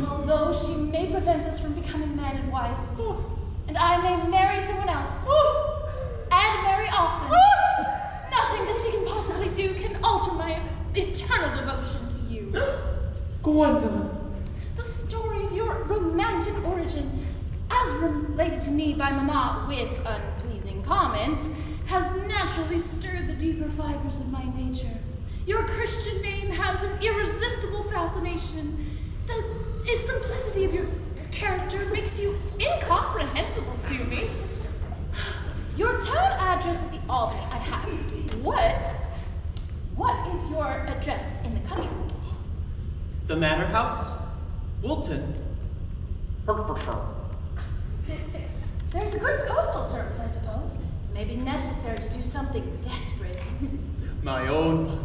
Although she may prevent us from becoming man and wife, and I may marry someone else, and marry often, nothing that she can possibly do can alter my eternal devotion to you. Gwendolyn. The story of your romantic origin, as related to me by Mamma with unpleasing comments, has naturally stirred the deeper fibers of my nature. Your Christian name has an irresistible fascination. The simplicity of your character makes you incomprehensible to me. Your town address at the Albany I have. What is your address in the country? The Manor House, Wilton, Hertfordshire. There's a good coastal service, I suppose. It may be necessary to do something desperate. My own.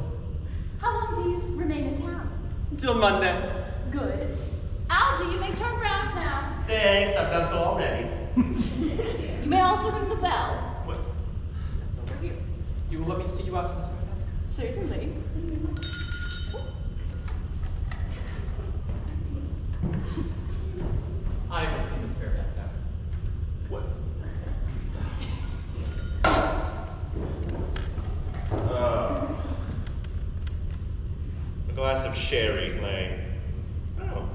How long do you remain in town? Until Monday. Good. Algie, you may turn round now. Thanks, I've done so already. You may also ring the bell. What? It's over here. You will let me see you out to Miss Fairfax? Certainly. I will see Miss Fairfax out. What? A glass of sherry, Lang. Oh.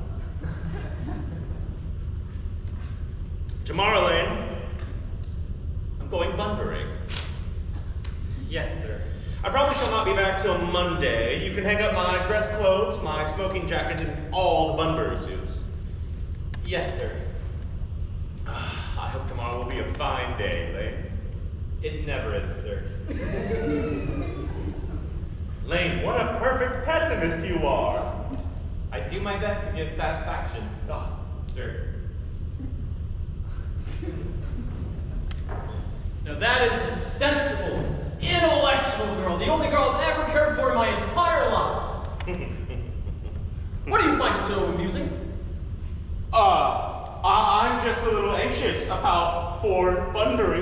Tomorrow, Lane, I'm going Bunbury. Yes, sir. I probably shall not be back till Monday. You can hang up my dress clothes, my smoking jacket, and all the Bunbury suits. Yes, sir. I hope tomorrow will be a fine day, Lane. It never is, sir. Lane, what a perfect pessimist you are. I do my best to give satisfaction. Oh, Sir. now that is a sensible, intellectual girl. The only girl I've ever cared for in my entire life. What do you find so amusing? I'm just a little anxious about poor Bunbury.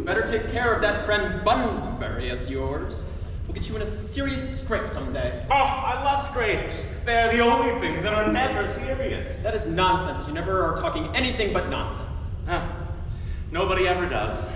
Better take care of that friend Bunbury as yours. We'll get you in a serious scrape someday. Oh, I love scrapes. They're the only things that are never serious. That is nonsense. You never are talking anything but nonsense. Huh. Nobody ever does.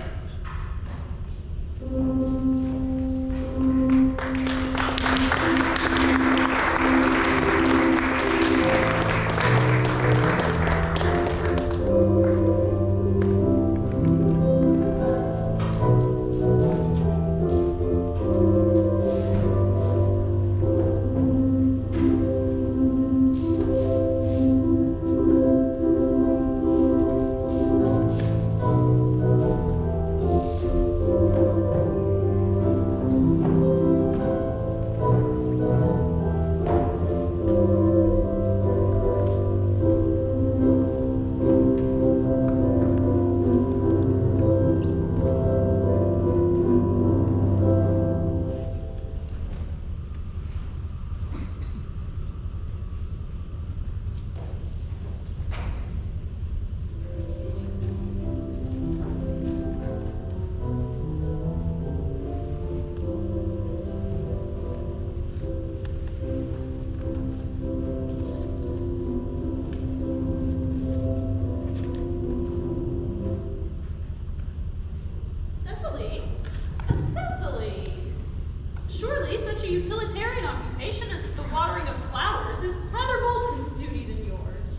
such a utilitarian occupation as the watering of flowers is rather Moulton's duty than yours,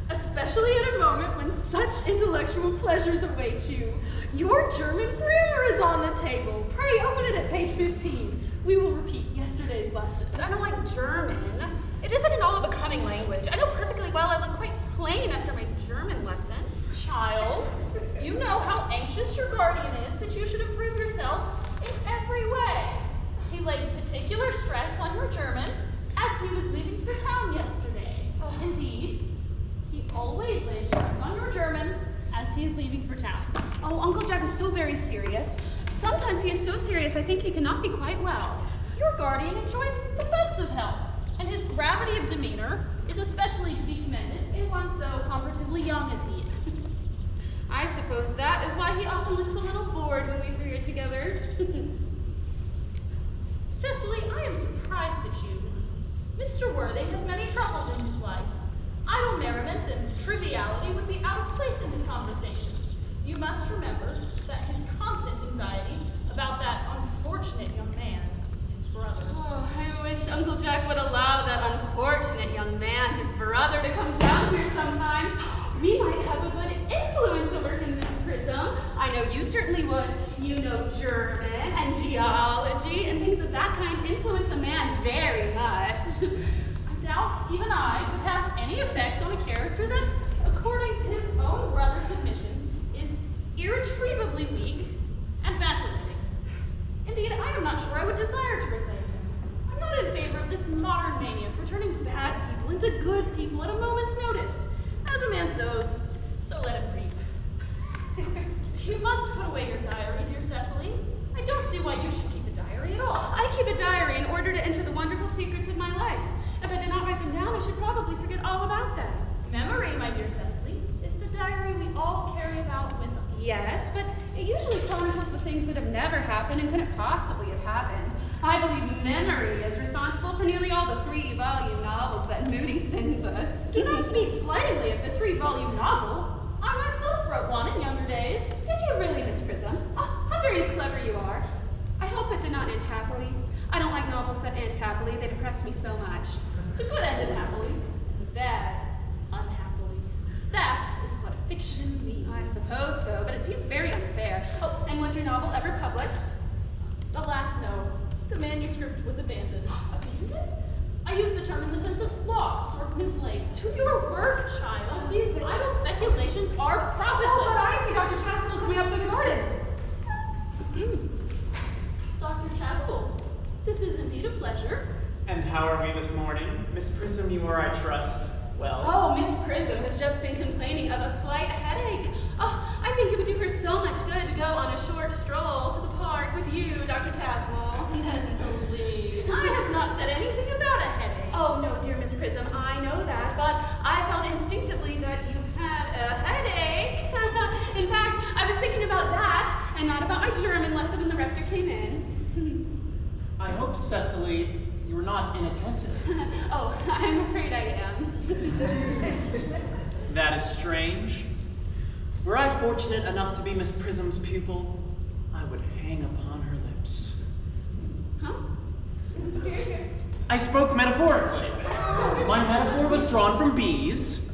especially at a moment when such intellectual pleasures await you. Your German grammar is on the table. Pray open it at page 15. We will repeat yesterday's lesson. I don't like German. It isn't at all a becoming language. I know perfectly well I look quite plain after my German lesson. Child, you know how anxious your guardian is that you should improve yourself in every way. He laid particular stress on your German as he was leaving for town yesterday. Indeed, he always lays stress on your German as he is leaving for town. Oh, Uncle Jack is so very serious. Sometimes he is so serious I think he cannot be quite well. Your guardian enjoys the best of health, and his gravity of demeanor is especially to be commended in one so comparatively young as he is. I suppose that is why he often looks a little bored when we three are together. Cecily, I am surprised at you. Mr. Worthing has many troubles in his life. Idle merriment and triviality would be out of place in his conversation. You must remember that his constant anxiety about that unfortunate young man, his brother. Oh, I wish Uncle Jack would allow that unfortunate young man, his brother, to come down here sometimes. We might have a good influence over him, Miss Prism. I know you certainly would. You know German and geology and things of that kind influence a man very much. I doubt even I could have any effect on a character that, according to his own brother's admission, is irretrievably weak and vacillating. Indeed, I am not sure I would desire to reclaim him. I'm not in favor of this modern mania for turning bad people into good people at a moment's notice. As a man sows, so let him reap. You must put away your diary, dear Cecily. I don't see why you should keep a diary at all. I keep a diary in order to enter the wonderful secrets of my life. If I did not write them down, I should probably forget all about them. Memory, my dear Cecily, is the diary we all carry about with us. Yes, but it usually chronicles the things that have never happened and couldn't possibly have happened. I believe memory is responsible for nearly all the 3-volume novels that Moody sends us. Do not speak slightingly of the 3-volume novel. I myself wrote one in younger days. Did you really, Miss Prism? Oh, how very clever you are. I hope it did not end happily. I don't like novels that end happily. They depress me so much. The good ended happily, the bad unhappily. That is what fiction means. I suppose so, but it seems very unfair. Oh, and was your novel ever published? Alas, no. The manuscript was abandoned. Abandoned? I use the term in the sense of lost or mislaid. To your work, child. These idle speculations are profitless. Oh, but I see Dr. Chasuble coming up through the garden. Dr. Chasuble, this is indeed a pleasure. And how are we this morning? Miss Prism, you are, I trust, well. Oh, Miss Prism has just been complaining of a slight headache. Oh, I think it would do her so much good to go on a short stroll to the park with you, Dr. Chasuble. Cecily, I have not said anything about a headache. Oh, no, dear Miss Prism, I know that, but I felt instinctively that you had a headache. In fact, I was thinking about that and not about my German lesson when the rector came in. I hope, Cecily, you were not inattentive. Oh, I'm afraid I am. That is strange. Were I fortunate enough to be Miss Prism's pupil, I would hang upon her lips. Huh? I spoke metaphorically. My metaphor was drawn from bees.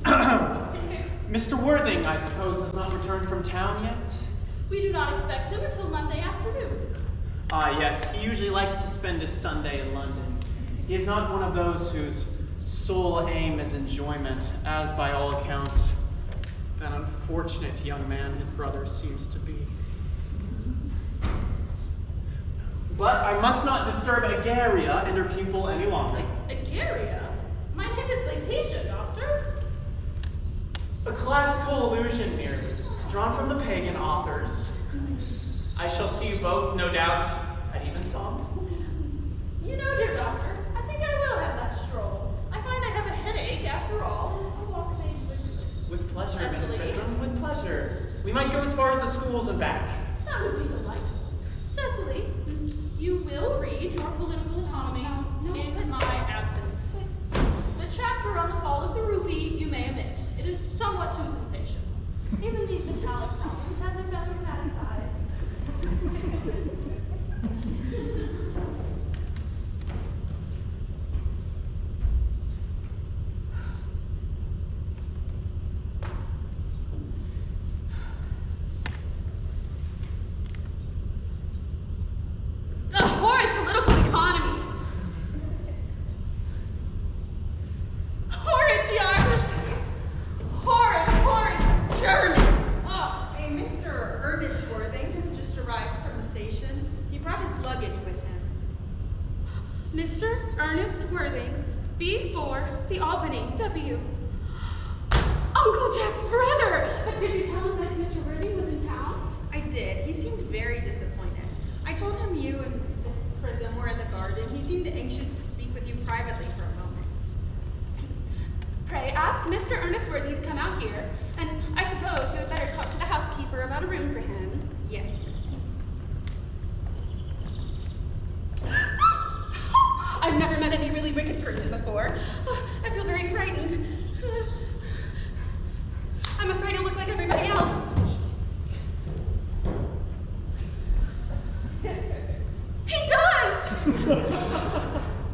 Mr. Worthing, I suppose, has not returned from town yet? We do not expect him until Monday afternoon. Ah, yes, he usually likes to spend his Sunday in London. He is not one of those whose sole aim is enjoyment, as by all accounts, that unfortunate young man his brother seems to be. But I must not disturb Agaria and her pupil any longer. Agaria? My name is Laetitia, Doctor. A classical allusion merely, drawn from the pagan authors. I shall see you both, no doubt, at evensong. You know, dear Doctor, I think I will have that stroll. I find I have a headache after all, and a walk may be With pleasure, Miss Cecily. Prism, with pleasure. We might go as far as the schools and back. That would be delightful. Cecily, you will read your political economy in my absence. The chapter on the fall of the rupee you may omit. It is somewhat too sensational. Even these metallic problems have their melodramatic side. Mr. Ernest Worthing, B4, the Albany, W. Uncle Jack's brother! But did you tell him that Mr. Worthing was in town? I did. He seemed very disappointed. I told him you and Miss Prism were in the garden. He seemed anxious to speak with you privately for a moment. Pray ask Mr. Ernest Worthing to come out here, and I suppose you had better talk to the housekeeper about a room for him. Yes, miss. I've never met any really wicked person before. I feel very frightened. I'm afraid he'll look like everybody else. He does!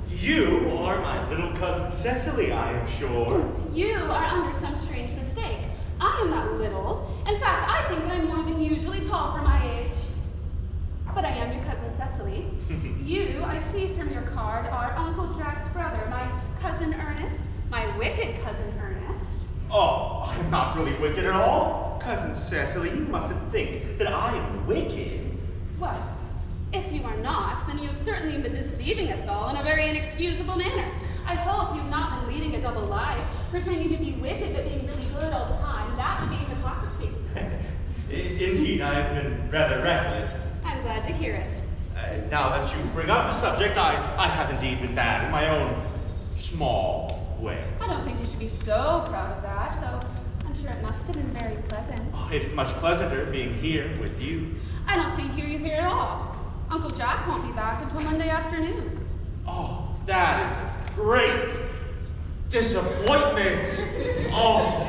You are my little cousin Cecily, I am sure. You are under some strange mistake. I am not little. In fact, I think I'm more than usually tall for my age. But I am your cousin Cecily. You, I see from your card, are Uncle Jack's brother, my cousin Ernest, my wicked cousin Ernest. Oh, I'm not really wicked at all. Cousin Cecily, you mustn't think that I am wicked. Well, if you are not, then you have certainly been deceiving us all in a very inexcusable manner. I hope you've not been leading a double life, pretending to be wicked but being really good all the time. That would be hypocrisy. Indeed, I have been rather reckless. I'm glad to hear it. Now that you bring up the subject, I have indeed been bad in my own small way. I don't think you should be so proud of that, though I'm sure it must have been very pleasant. Oh, it is much pleasanter being here with you. I don't see you here at all. Uncle Jack won't be back until Monday afternoon. Oh, that is a great disappointment. Oh,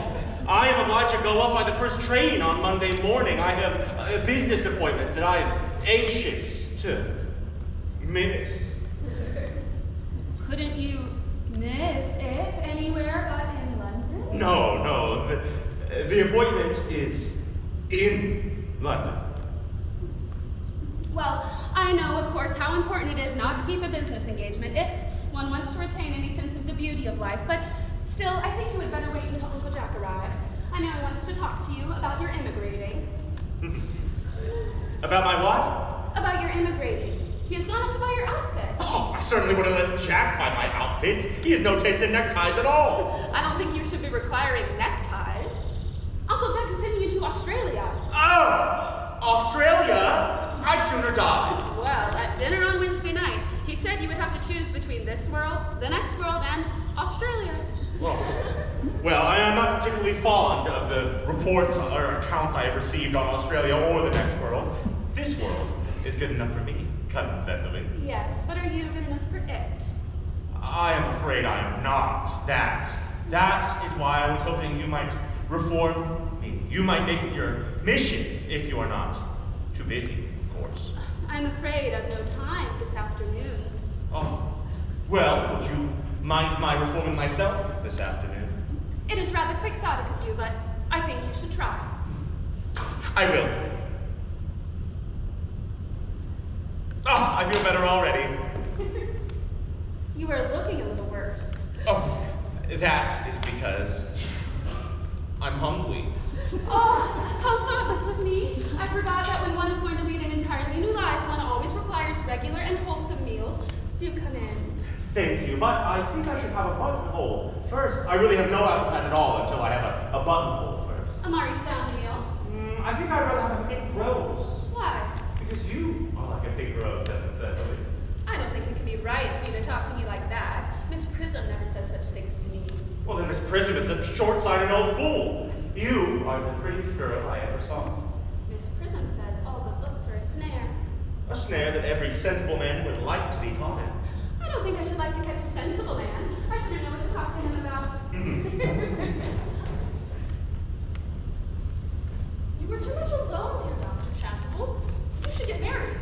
I am obliged to go up by the first train on Monday morning. I have a business appointment that I am anxious to miss. Couldn't you miss it anywhere but in London? No. The appointment is in London. Well, I know, of course, how important it is not to keep a business engagement if one wants to retain any sense of the beauty of life, but still, I think you had better wait until Uncle Jack arrives. I know he wants to talk to you about your immigrating. About my what? About your immigrating. He has gone up to buy your outfit. Oh, I certainly wouldn't let Jack buy my outfits. He has no taste in neckties at all. I don't think you should be requiring neckties. Uncle Jack is sending you to Australia. Oh, Australia? I'd sooner die. Well, at dinner on Wednesday night, he said you would have to choose between this world, the next world, and Australia. Well, I am not particularly fond of the reports or accounts I have received on Australia or the next world. This world is good enough for me, Cousin Cecily. Yes, but are you good enough for it? I am afraid I am not. That is why I was hoping you might reform me. You might make it your mission if you are not too busy, of course. I'm afraid I've no time this afternoon. Oh, well, would you mind my reforming myself this afternoon? It is rather quixotic of you, but I think you should try. I will. Ah, I feel better already. You are looking a little worse. Oh, that is because I'm hungry. Oh, how thoughtless of me. I forgot that when one is going to lead an entirely new life, one always requires regular and wholesome meals. Do come in. Thank you, but I think I should have a buttonhole first. I really have no appetite at all until I have a buttonhole first. A Marie-style meal. I think I'd rather have a pink rose. Why? Because you are like a pink rose, doesn't Cecily? I don't think it can be right for you to talk to me like that. Miss Prism never says such things to me. Well, then Miss Prism is a short-sighted old fool. You are the prettiest girl I ever saw. Miss Prism says all good looks are a snare. A snare that every sensible man would like to be caught in. I don't think I should like to catch a sensible man. I should know what to talk to him about. You were too much alone, dear Dr. Chasuble. You should get married.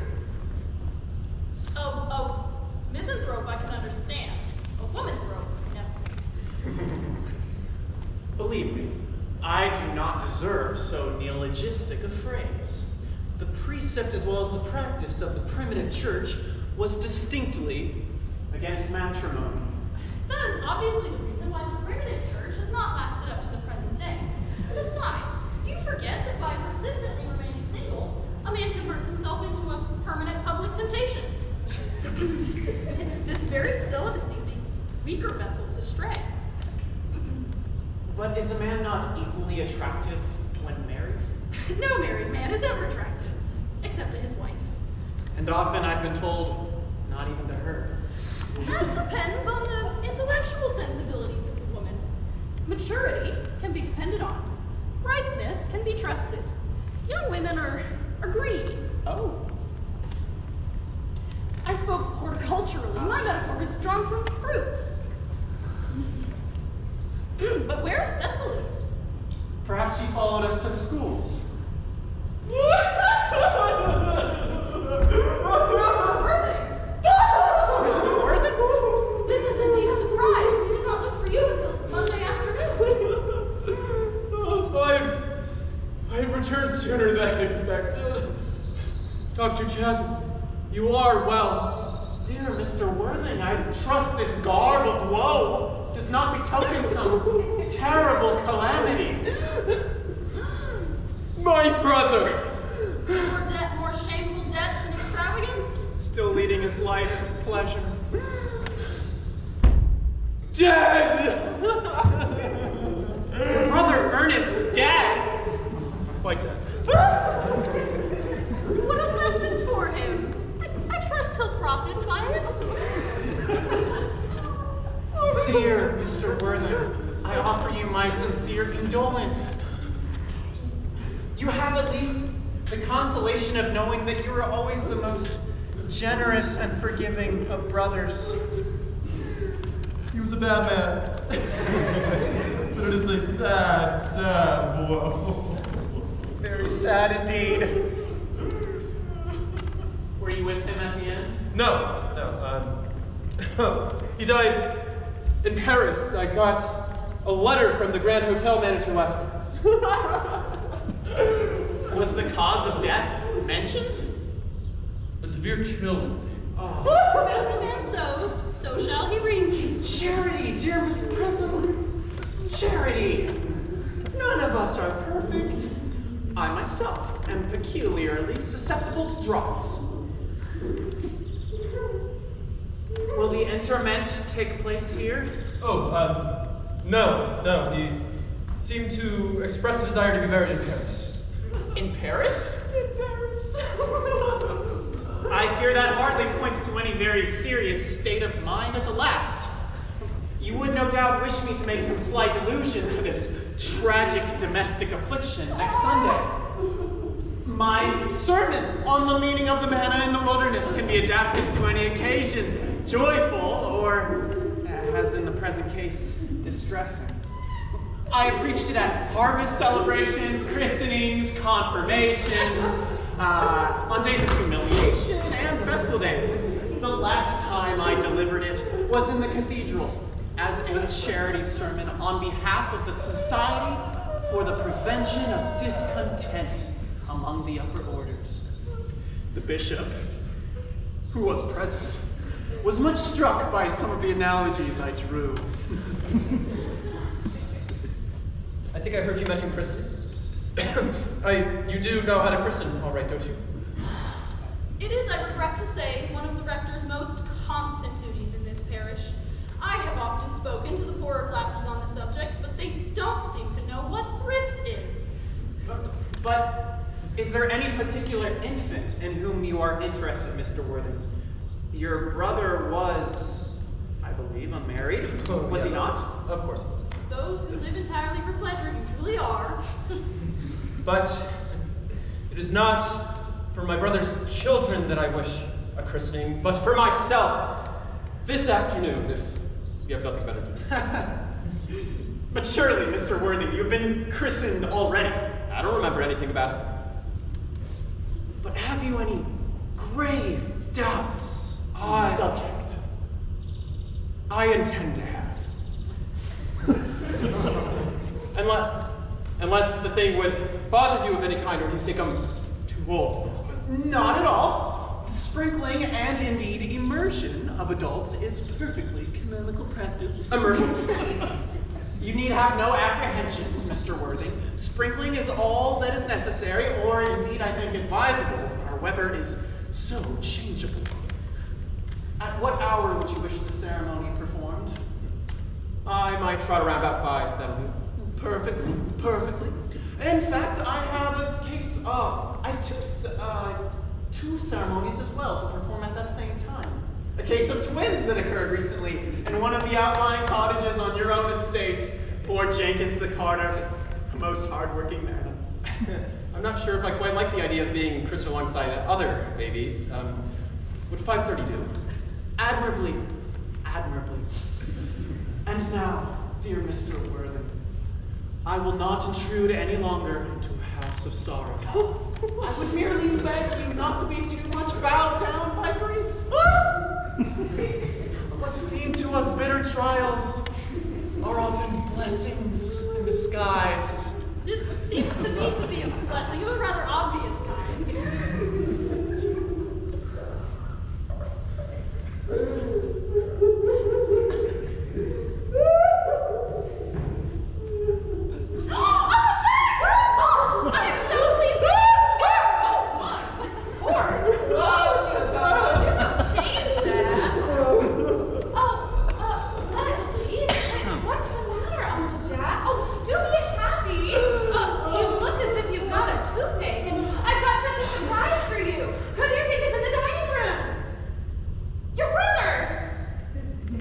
Oh, misanthrope I can understand. A womanthrope, never. Believe me, I do not deserve so neologistic a phrase. The precept as well as the practice of the primitive church was distinctly against matrimony. That is obviously the reason why the primitive church has not lasted up to the present day. Besides, you forget that by persistently remaining single, a man converts himself into a permanent public temptation. This very celibacy leads weaker vessels astray. But is a man not equally attractive when married? No married man is ever attractive, except to his wife. And often I've been told, not even to her. That depends on the intellectual sensibilities of the woman. Maturity can be depended on. Ripeness can be trusted. Young women are greedy. Oh. I spoke horticulturally. My metaphor is drawn from fruits. But where's Cecily? Perhaps she followed us to the schools. Mr. Worthing? This is indeed a surprise. We did not look for you until Monday afternoon. I've returned sooner than expected. Dr. Chasm, you are well. Dear Mr. Worthing, I trust this garb of woe does not betoken some terrible calamity. My brother! More debt, more shameful debts and extravagance? Still leading his life of pleasure. Dead! Your brother Ernest dead? Quite dead. What a lesson for him. I trust he'll profit by it. Dear Mr. Worthing, I offer you my sincere condolence. You have at least the consolation of knowing that you are always the most generous and forgiving of brothers. He was a bad man. But it is a sad, sad blow. Very sad indeed. Were you with him at the end? No. He died in Paris. I got a letter from the Grand Hotel manager last night. Was the cause of death mentioned? A severe chill, it seems. As a man sows, so shall he reap. Charity, dear Miss Prism. Charity. None of us are perfect. I myself am peculiarly susceptible to draughts. Will the interment take place here? No. He seemed to express a desire to be married in Paris. In Paris? In Paris. I fear that hardly points to any very serious state of mind at the last. You would no doubt wish me to make some slight allusion to this tragic domestic affliction next Sunday. My sermon on the meaning of the manna in the wilderness can be adapted to any occasion, joyful or, as in the present case, distressing. I have preached it at harvest celebrations, christenings, confirmations, on days of humiliation, and festival days. The last time I delivered it was in the cathedral as a charity sermon on behalf of the Society for the Prevention of Discontent among the upper orders. The bishop, who was present, was much struck by some of the analogies I drew. I think I heard you mention christening. You do know how to christen, all right, don't you? It is, I regret to say, one of the rector's most constant duties in this parish. I have often spoken to the poorer classes on the subject, but they don't seem to know what thrift is. But is there any particular infant in whom you are interested, Mr. Worthing? Your brother was, I believe, unmarried. Was he not? Of course. Those who live entirely for pleasure usually are. But it is not for my brother's children that I wish a christening, but for myself. This afternoon, if you have nothing better to do. But surely, Mr. Worthing, you've been christened already. I don't remember anything about it. But have you any grave doubts on the subject? I intend to have. Unless the thing would bother you of any kind, or you think I'm too old. Not at all. Sprinkling and indeed immersion of adults is perfectly canonical practice. Immersion? You need have no apprehensions, Mr. Worthing. Sprinkling is all that is necessary, or indeed I think advisable. Our weather is so changeable. At what hour would you wish the I trot around about 5, that'll do. Perfectly, perfectly. In fact, I have a case of, I have two ceremonies as well to perform at that same time. A case of twins that occurred recently in one of the outlying cottages on your own estate. Poor Jenkins the carter, a most hardworking man. I'm not sure if I quite like the idea of being christened alongside other babies. Would 5:30 do? Admirably, admirably. And now, dear Mr. Worthing, I will not intrude any longer into a house of sorrow. I would merely beg you not to be too much bowed down by grief. What seem to us bitter trials are often blessings in disguise. This seems to me to be a blessing of a rather obvious kind.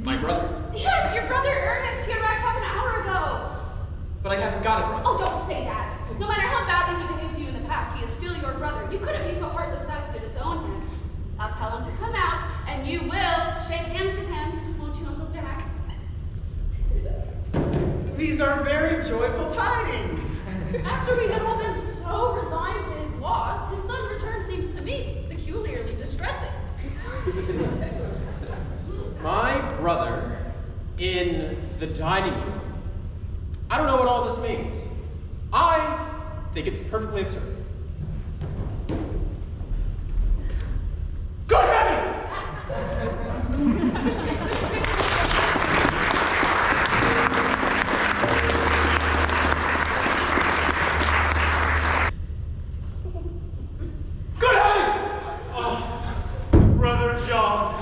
My brother? Yes, your brother Ernest. He arrived half an hour ago. But I haven't got a brother. Oh, don't say that. No matter how badly he behaved to you in the past, he is still your brother. You couldn't be so heartless as to disown him. I'll tell him to come out, and you will shake hands with him. Won't you, Uncle Jack? These are very joyful tidings. After we had all been so resigned to his loss, his son's return seems to me peculiarly distressing. My brother in the dining room. I don't know what all this means. I think it's perfectly absurd. Good heavens! Good heavens! Oh, Brother John,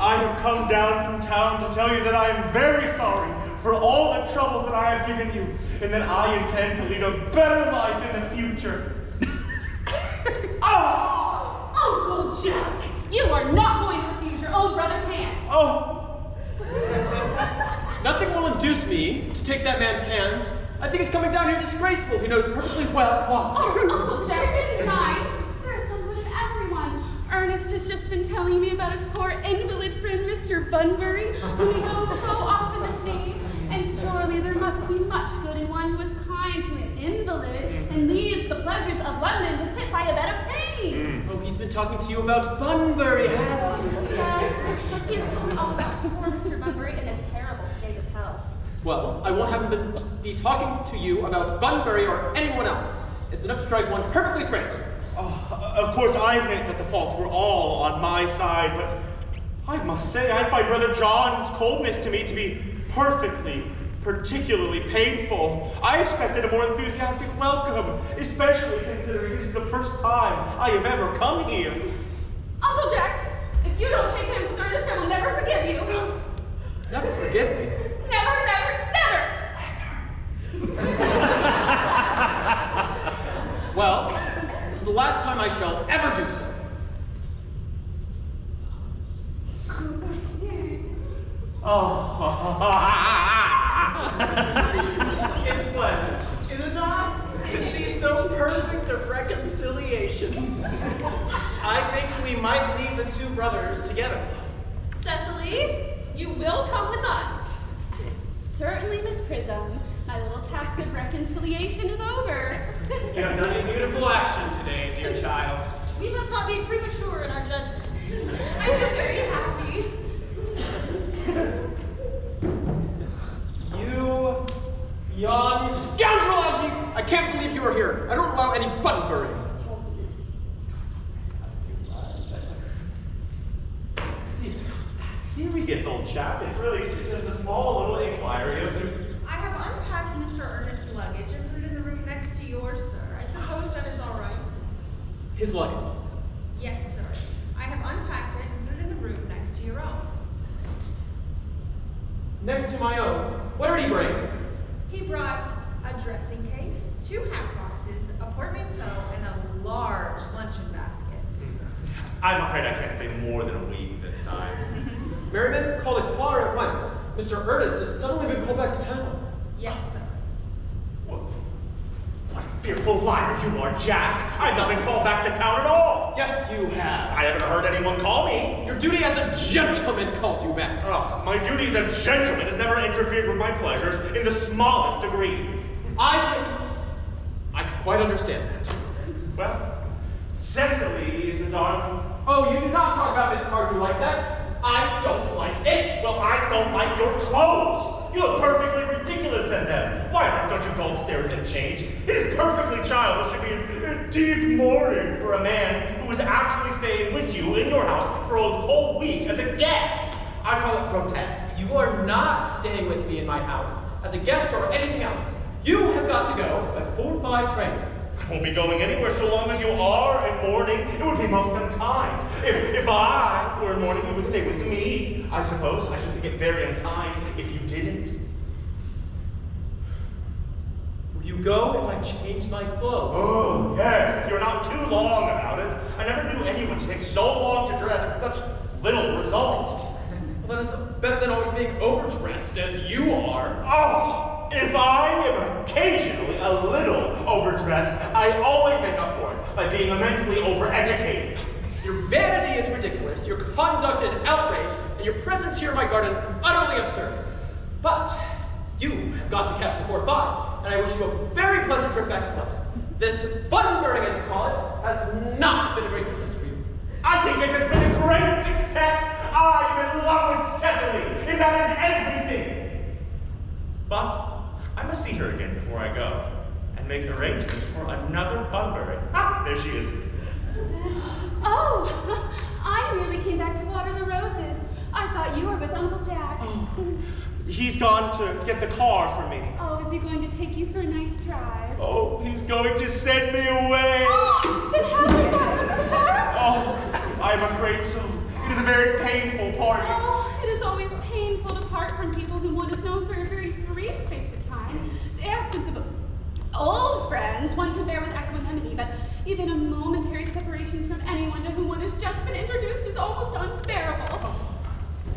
I have come down from town to tell you that I am very sorry for all the troubles that I have given you, and that I intend to lead a better life in the future. Oh! Uncle Jack, you are not going to refuse your own brother's hand. Oh! Nothing will induce me to take that man's hand. I think he's coming down here disgraceful. He knows perfectly well why. Oh, Uncle Jack, be nice. There is some good in everyone. Ernest has just been telling me about his poor invalid friend, Mr. Bunbury, whom he goes so often to see. And surely there must be much good in one who is kind to an invalid and leaves the pleasures of London to sit by a bed of pain. Oh, he's been talking to you about Bunbury, has he? Yes, he has told me all about poor Mr. Bunbury in his terrible state of health. Well, I won't have him be talking to you about Bunbury or anyone else. It's enough to drive one perfectly frantic. Of course, I admit that the faults were all on my side, but I must say I find Brother John's coldness to me to be particularly painful. I expected a more enthusiastic welcome, especially considering it is the first time I have ever come here. Uncle Jack, if you don't shake hands with Ernest, I will never forgive you. Never forgive me. Never, never, never! Well, this is the last time I shall ever do so. It's pleasant, is it not, to see so perfect a reconciliation? I think we might leave the two brothers together. Cecily, you will come with us. Certainly, Miss Prism. My little task of reconciliation is over. You have done a beautiful action today, dear child. We must not be premature in our judgments. I feel very happy. You young scoundrel, Algie! I can't believe you are here. I don't allow any Bunbury. It's not that serious, old chap. It's really just a small little inquiry of I have unpacked Mr. Earnest's luggage and put it in the room next to yours, sir. I suppose that is all right. His luggage. Yes, sir. I have unpacked it and put it in the room next to your own. Next to my own. What did he bring? He brought a dressing case, 2 hat boxes, a portmanteau, and a large luncheon basket. I'm afraid I can't stay more than a week this time. Merriman, call the choir at once. Mr. Earnest has suddenly been called back to town. Yes, sir. What a fearful liar you are, Jack. I've not been called back to town at all. Yes, you have. I haven't heard anyone call me. Your duty as a gentleman calls you back. Oh, my duty as a gentleman has never interfered with my pleasures in the smallest degree. I can quite understand that. Well, Cecily is a darling. Oh, you do not talk about Miss Cardew like that. I don't like it. Well, I don't like your clothes. You look perfectly ridiculous in them. Why on earth don't you go upstairs and change? It is perfectly childish to be in deep mourning for a man who is actually staying with you in your house for a whole week as a guest. I call it grotesque. You are not staying with me in my house as a guest or anything else. You have got to go at 4:05 train. I won't be going anywhere so long as you are in mourning. It would be most unkind. If I were in mourning, you would stay with me. I suppose I should get very unkind if you didn't. Will you go if I change my clothes? Oh, yes, if you're not too long about it. I never knew anyone to take so long to dress with such little results. Well, that is better than always being overdressed as you are. Oh! If I am occasionally a little overdressed, I always make up for it by being immensely overeducated. Your vanity is ridiculous, your conduct an outrage, and your presence here in my garden utterly absurd. But you have got to catch the 4:05, and I wish you a very pleasant trip back to London. This bun-burning, as you call it, has not been a great success for you. I think it has been a great success. I am in love with Cecily, and that is everything. But I must see her again before I go, and make arrangements for another Bunbury. Ah, there she is. Oh, I merely came back to water the roses. I thought you were with Uncle Jack. Oh, he's gone to get the car for me. Oh, is he going to take you for a nice drive? Oh, he's going to send me away. Oh, then have we got to part? Oh, I am afraid so. It is a very painful parting. Oh, it is always painful to part from people whom one has known for a very brief space of time. The absence of old friends one can bear with equanimity, but even a momentary separation from anyone to whom one has just been introduced is almost unbearable. Oh,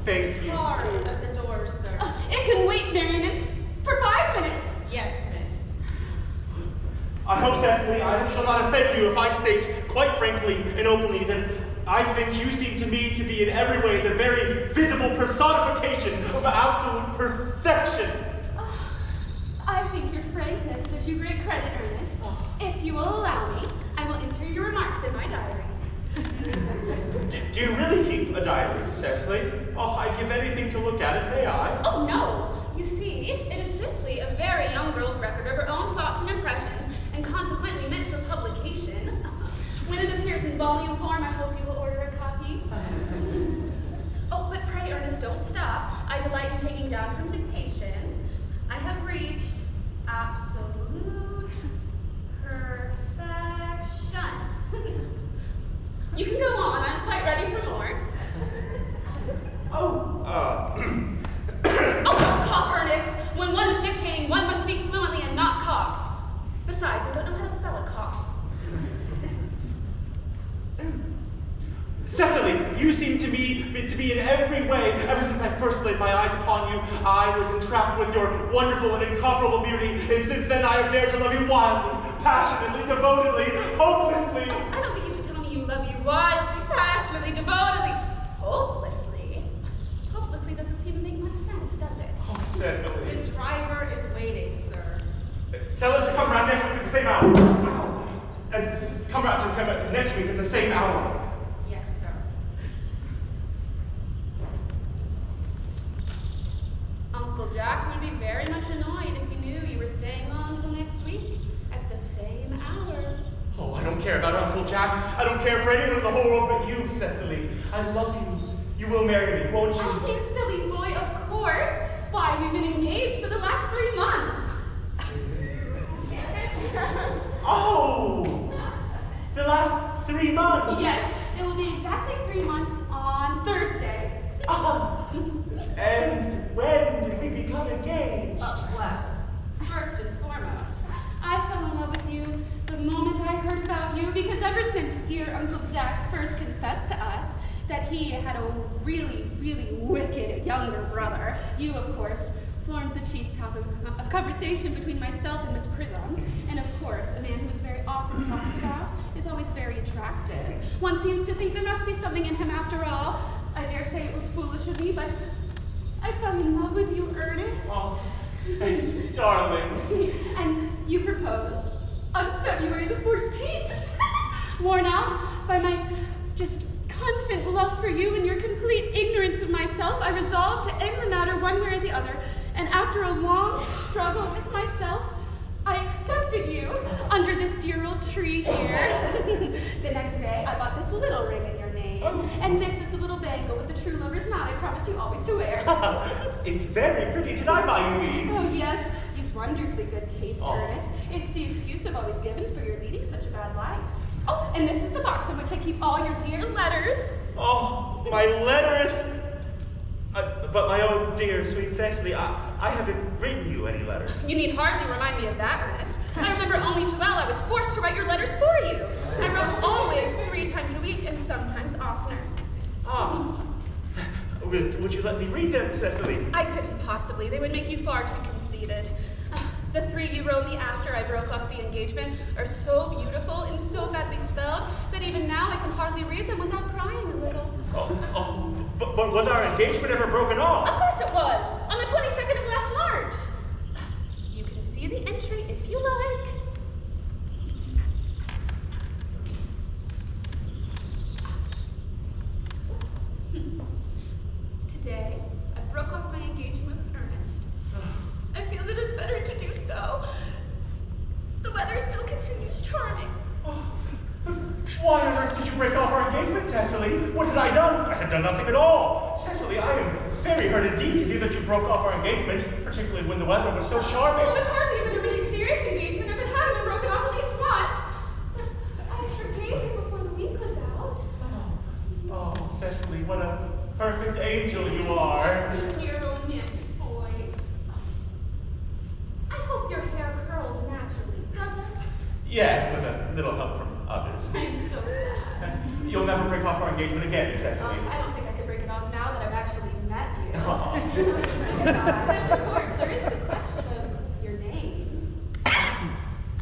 thank you. Cars at the door, sir. It can wait, Marion, for 5 minutes. Yes, miss. I hope, Cecily, I shall not offend you if I state quite frankly and openly that I think you seem to me to be in every way the very visible personification of absolute perfection. I think your frankness does you great credit, Ernest. If you will allow me, I will enter your remarks in my diary. Do you really keep a diary, Cecily? Oh, I'd give anything to look at it, may I? Oh, no. You see, it is simply a very young girl's record of her own thoughts and impressions, and consequently meant for publication. When it appears in volume form, I hope you will order a copy. Oh, but pray, Ernest, don't stop. I delight in taking down from dictation. I have reached absolute perfection. You can go on. I'm quite ready for more. Oh, Oh, don't cough, Ernest. When one is dictating, one must speak fluently and not cough. Besides, I don't know how to spell a cough. Cecily, you seem to me to be in every way, ever since I first laid my eyes upon you, I was entrapped with your wonderful and incomparable beauty, and since then I have dared to love you wildly, passionately, devotedly, hopelessly. I don't think you should tell me you love you wildly, passionately, devotedly, hopelessly. Hopelessly doesn't seem to make much sense, does it? Oh, Cecily. The driver is waiting, sir. Tell him to come round next week at the same hour. Wow. And come next week at the same hour. Yes, sir. Uncle Jack would be very much annoyed if he knew you were staying on till next week at the same hour. Oh, I don't care about Uncle Jack. I don't care for anyone in the whole world but you, Cecily. I love you. You will marry me, won't you? Oh, you silly boy, of course. Why, we've been engaged for the last 3 months. Oh! The last 3 months? Yes, it will be exactly 3 months on Thursday. And when did we become engaged? dear Uncle Jack first confessed to us that he had a really, really wicked younger brother, you, of course, formed the chief topic of conversation between myself and Miss Prism. And of course, a man who is very often talked about is always very attractive. One seems to think there must be something in him after all. I dare say it was foolish of me, but I fell in love with you, Ernest. Oh, darling. And you proposed on February the 14th. Worn out by my just constant love for you and your complete ignorance of myself, I resolved to end the matter one way or the other. And after a long struggle with myself, I accepted you under this dear old tree here. The next day, I bought this little ring in your name. And this is the little bangle with the true lover's knot I promised you always to wear. It's very pretty. Did I buy you these? Oh, yes. You've wonderfully good taste, Ernest. It's the excuse I've always given for your leading such a bad life. Oh, and this is the box in which I keep all your dear letters. Oh, my letters! But my own dear, sweet Cecily, I haven't written you any letters. You need hardly remind me of that, Ernest. I remember only too well I was forced to write your letters for you. I wrote always 3 times a week and sometimes oftener. Ah. Would you let me read them, Cecily? I couldn't possibly. They would make you far too conceited. The 3 you wrote me after I broke off the engagement are so beautiful and so badly spelled that even now I can hardly read them without crying a little. But was our engagement ever broken off? Of course it was, on the 22nd of last March. You can see the entry if you like. Today, I broke off my engagement with Ernest. I feel that it's better to do so. The weather still continues charming. Why on earth did you break off our engagement, Cecily? What had I done? I had done nothing at all. Cecily, I am very hurt indeed to hear that you broke off our engagement, particularly when the weather was so charming. Well, it would hardly have been a really serious engagement if it hadn't been broken off at least once. But I forgave you before the week was out. Oh, Cecily, what a perfect angel you are. Dear romantic boy. I hope your hair curls naturally, does it? Yes, with a little help from others. I'm so glad. You'll never break off our engagement again, Cecily. I don't think I could break it off now that I've actually met you. Oh. Besides, of course, there is the question of your name.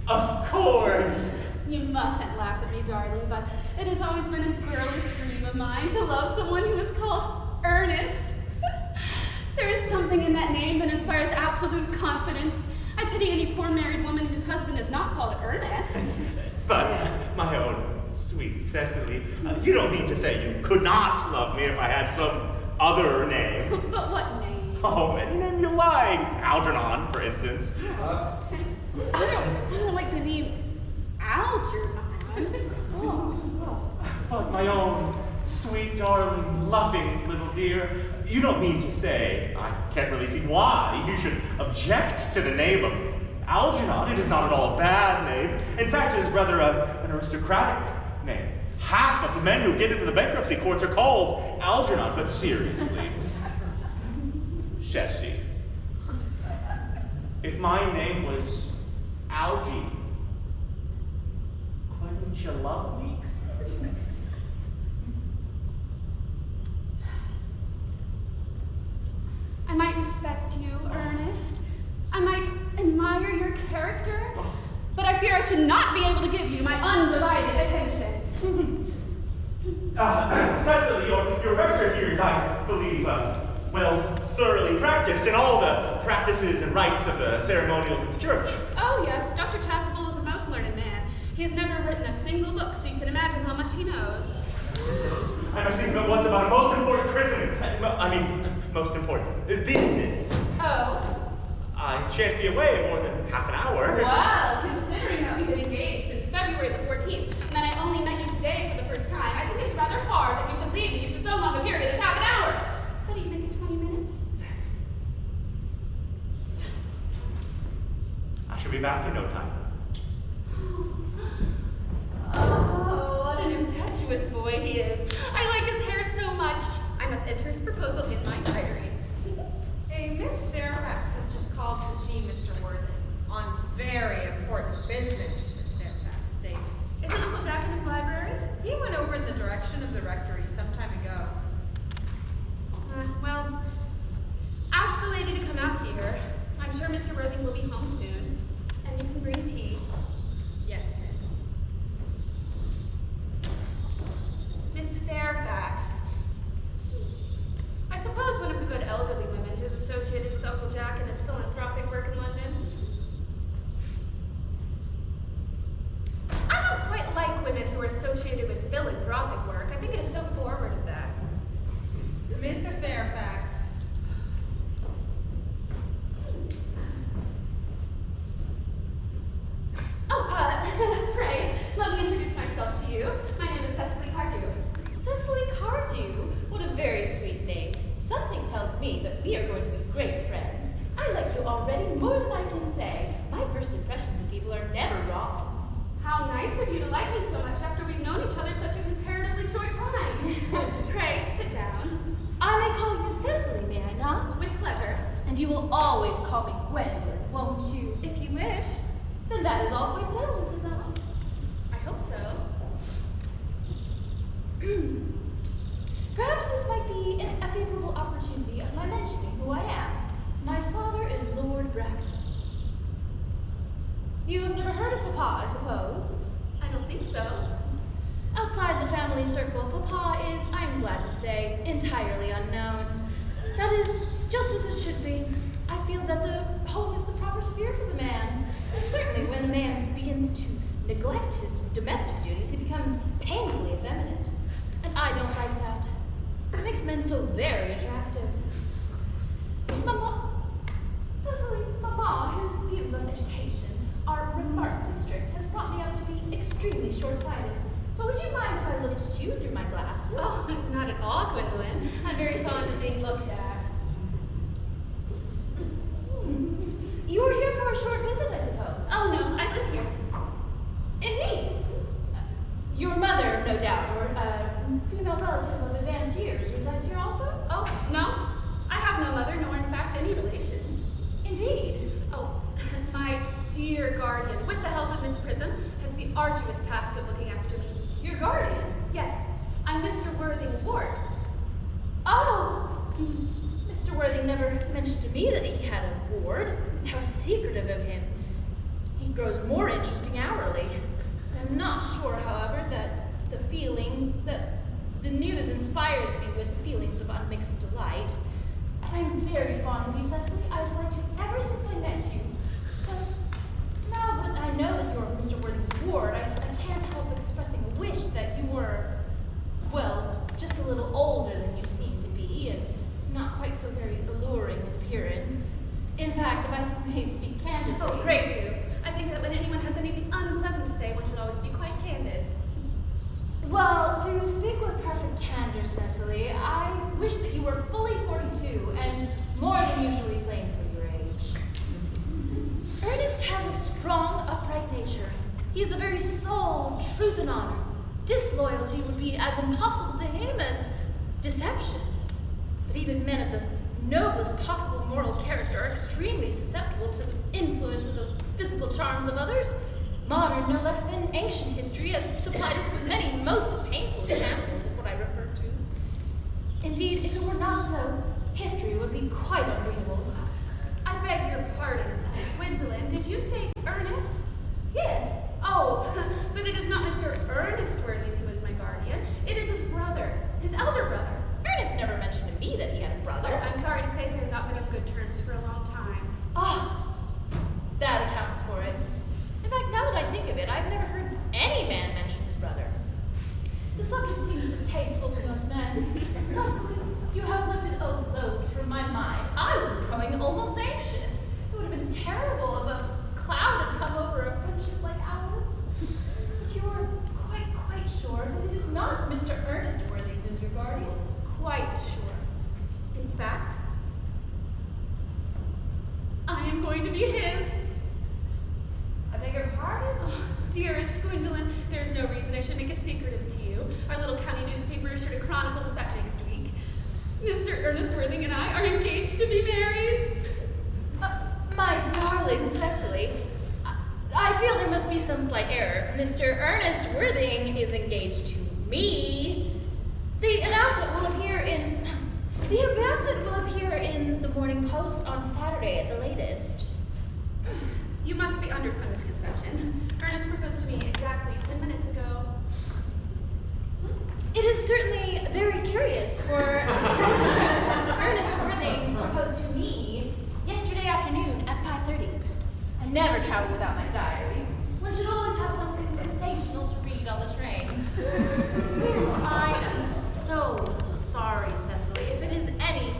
Of course. You mustn't laugh at me, darling, but it has always been a girlish dream of mine to love someone who is called Earnest. There is something in that name that inspires absolute confidence. I pity any poor married woman whose husband is not called Earnest. But, my own sweet Cecily, you don't mean to say you could not love me if I had some other name. But what name? Oh, any name you like. Algernon, for instance. I don't like the name Algernon. But my own sweet, darling, loving little dear, you don't mean to say, I can't really see why you should object to the name of Algernon. It is not at all a bad name. In fact, it is rather an aristocratic name. Half of the men who get into the bankruptcy courts are called Algernon, but seriously. Ceci, if my name was Algie, couldn't you love me? I might respect you, Ernest. I might admire your character, but I fear I should not be able to give you my undivided attention. Cecily, your rector here is, I believe, well, thoroughly practiced in all the practices and rites of the ceremonials of the church. Oh, yes, Dr. Chasuble is a most learned man. He has never written a single book, so you can imagine how much he knows. I must even know once about a most important most important business. Oh? I shan't be away more than half an hour. Well, considering that we've been engaged since February the 14th, and that I only met you today for the first time, I think it's rather hard that you should leave me for so long a period as half an hour. How do you make it 20 minutes? I shall be back in no time. Oh, what an impetuous boy he is. I like his hair so much. I must enter his proposal in my diary. A Miss Fairfax has just called to see Mr. Worthing on very important business, Miss Fairfax states. Isn't Uncle Jack in his library? He went over in the direction of the rectory some time ago. Well, ask the lady to come out here. I'm sure Mr. Worthing will be home soon. And you can bring tea. Yes, miss. Miss Fairfax. I suppose one of the good elderly women who's associated with Uncle Jack and his philanthropic work in London. I don't quite like women who are associated with philanthropic work. I think it is so forward of that. Miss Fairfax. Pray, let me introduce myself to you. My name is Cecily Cardew. Cecily Cardew? What a very sweet name. Something tells me that we are going to be great friends. I like you already more than I can say. My first impressions of people are never wrong. How nice of you to like me so much after we've known each other such a comparatively short time. Pray, sit down. I may call you Cecily, may I not? With pleasure. And you will always call me Gwendolyn, won't you? If you wish. Then that is all quite settled, is it not? I hope so. Perhaps this might be a favorable opportunity of my mentioning who I am. My father is Lord Bracknell. You have never heard of Papa, I suppose? I don't think so. Outside the family circle, Papa is, I am glad to say, entirely unknown. That is just as it should be. I feel that the home is the proper sphere for the man. And certainly when a man begins to neglect his domestic duties, he becomes painfully effeminate. And I don't like that. It makes men so very attractive. Cecily, Mama, whose views on education are remarkably strict, has brought me up to be extremely short-sighted. So would you mind if I looked at you through my glasses? Oh, not at all, Gwendolyn. I'm very fond of being looked at. You were here for a short visit, I suppose? Oh, no, I live here. Indeed. Your mother, no doubt, or a female relative of advanced years, resides here also? Oh, no. I have no mother, nor in fact any relations. Indeed. Oh, my dear guardian, with the help of Miss Prism, has the arduous task of looking after me. Your guardian? Yes, I'm Mr. Worthing's ward. Oh! Mr. Worthing never mentioned to me that he had a ward. How secretive of him. He grows more interesting hourly. I'm not sure, however, that the news inspires me with feelings of unmixed delight. I'm very fond of you, Cecily. I've liked you ever since I met you. But now that I know that you're Mr. Worthing's ward, I can't help expressing a wish that you were, well, just a little older than you seem to be, and not quite so very alluring in appearance. In fact, if I may speak candidly... Oh, pray do. I think that when anyone has anything unpleasant to say, one should always be quite candid. Well, to speak with perfect candor, Cecily, I wish that you were fully 42 and more than usually plain for your age. Ernest has a strong, upright nature. He is the very soul of truth and honor. Disloyalty would be as impossible to him as deception. But even men of the noblest possible moral character are extremely susceptible to the influence of the physical charms of others. Modern, no less than ancient history has supplied us with many most painful examples of what I refer to. Indeed, if it were not so, history would be quite unreadable. I beg your pardon, Gwendolyn, did you say Ernest? Yes. Oh, but it is not Mr. Ernest Worthing who is my guardian. It is his brother, his elder brother. Ernest never mentioned to me that he had a brother. Oh, I'm sorry to say they have not been on good terms for a long time. Ah, that accounts for it. In fact, now that I think of it, I've never heard any man mention his brother. The subject seems distasteful to most men. Cecily, you have lifted a load from my mind. I was growing almost anxious. It would have been terrible if a cloud had come over a friendship like ours. But you are quite sure that it is not Mr. Ernest Worthing who is your guardian? Quite sure. In fact, I am going to be his. I beg your pardon? Oh, dearest Gwendolyn, there's no reason I should make a secret of it to you. Our little county newspaper is sure to chronicle the fact next week. Mr. Ernest Worthing and I are engaged to be married. My darling Cecily, I feel there must be some slight error. Mr. Ernest Worthing is engaged to Me? The announcement will appear in the Morning Post on Saturday at the latest. You must be under some misconception. Ernest proposed to me exactly 10 minutes ago. It is certainly very curious for Mr. Ernest Worthing proposed to me yesterday afternoon at 5:30. I never travel without my diary. One should always have something sensational to read on the train. I am so sorry, Cecily, if it is any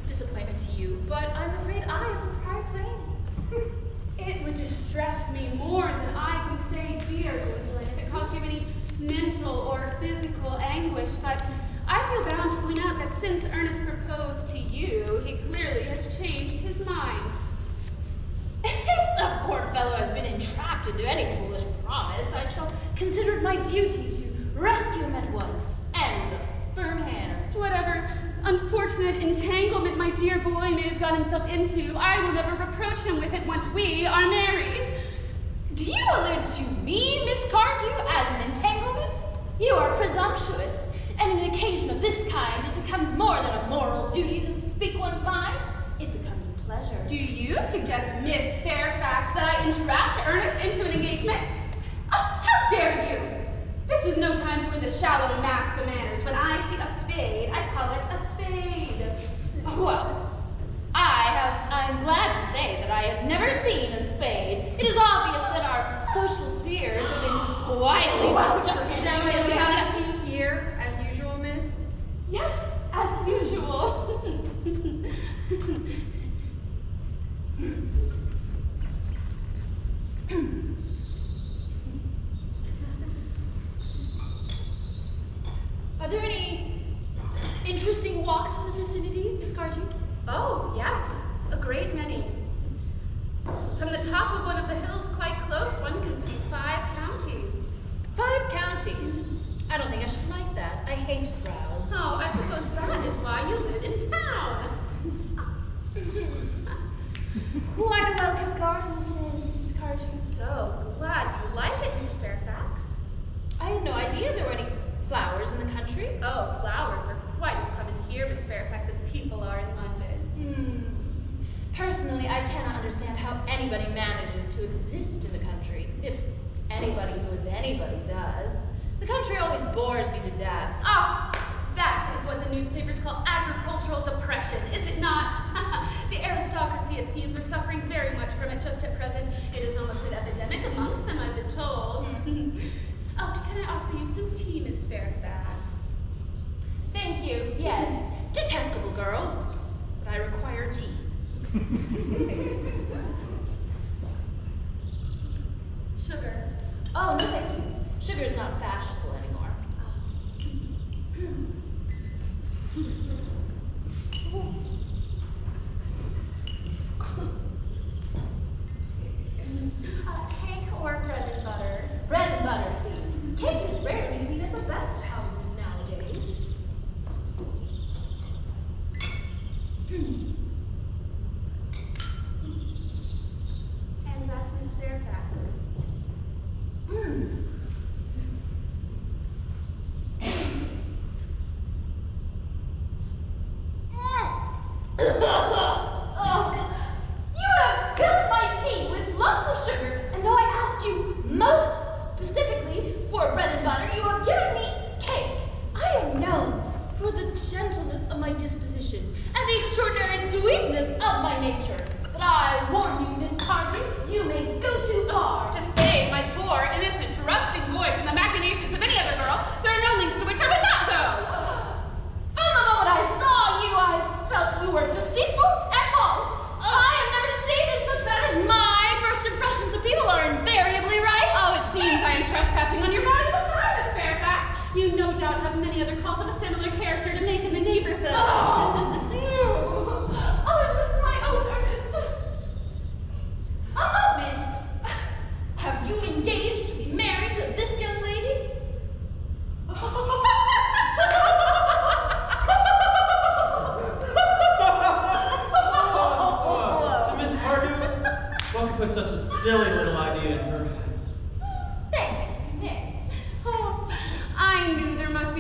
disappointment to you, but I'm afraid I have a prior claim. It would distress me more than I can say, dear Gwendolyn, if it caused you any mental or physical anguish, but I feel bound to point out that since Ernest proposed to you, he clearly has changed his mind. If the poor fellow has been entrapped into any foolish promise, I shall consider it my duty to rescue him at once, and with a firm hand. Whatever unfortunate entanglement my dear boy may have got himself into, I will never reproach him with it once we are married. Do you allude to me, Miss Cardew, as an entanglement? You are presumptuous, and an occasion of this kind, it becomes more than a moral duty to speak one's mind. It becomes a pleasure. Do you suggest, Miss Fairfax, that I entrapped Ernest into an engagement? Oh, how dare you! This is no time for the shallow mask of manners. When I see a spade, I call it a spade. Well, I'm glad to say that I have never seen a spade. It is obvious that our social spheres have been widely Shall we here, as usual, miss? Yes, as usual. Are there any interesting walks in the vicinity, Miss Cardew? Oh, yes, a great many. From the top of one of the hills quite close, one can see 5 counties. 5 counties? I don't think I should like that. I hate crowds. Oh, I suppose that is why you live in town. Quite a welcome garden, Miss Cardew. So glad you like it, Miss Fairfax. I had no idea there were any flowers in the country. Oh, flowers are quite as common here, Miss Fairfax, as people are in London. Personally, I cannot understand how anybody manages to exist in the country, if anybody who is anybody does. The country always bores me to death. Ah, that is what the newspapers call agricultural depression, is it not? The aristocracy, it seems, are suffering very much from it just at present. It is almost an epidemic amongst them, I've been told. Oh, can I offer you some tea, Miss Fairfax? Thank you, yes. Detestable girl, but I require tea. Sugar. Oh, no thank you. Sugar is not fashionable anymore. Cake or bread and butter? Bread and butter, please. Cake is rarely seen at the best houses nowadays. And that, Miss Fairfax. Oh, you have filled my tea with lots of sugar, and though I asked you most specifically for bread and butter, you have given me cake. I am known for the gentleness of my disposition and the extraordinary sweetness of my nature. But I warn you, Miss Cardew, you may go too far. To save my poor, innocent, trusting boy from the machinations of any other girl, there are no links to which I would not go. From the moment I saw you, I felt you were deceitful and false. I am never deceived in such matters. My first impressions of people are invariably right. Oh, it seems I am trespassing on your valuable time, Miss Fairfax. You no doubt have many other calls of a similar character to make in the neighborhood. Oh, it was my own Ernest. A moment. Have you engaged to be married to this young lady? So, Miss Cardew, what could put such a silly little idea in her head? Thank you, Nick. Oh, I knew there must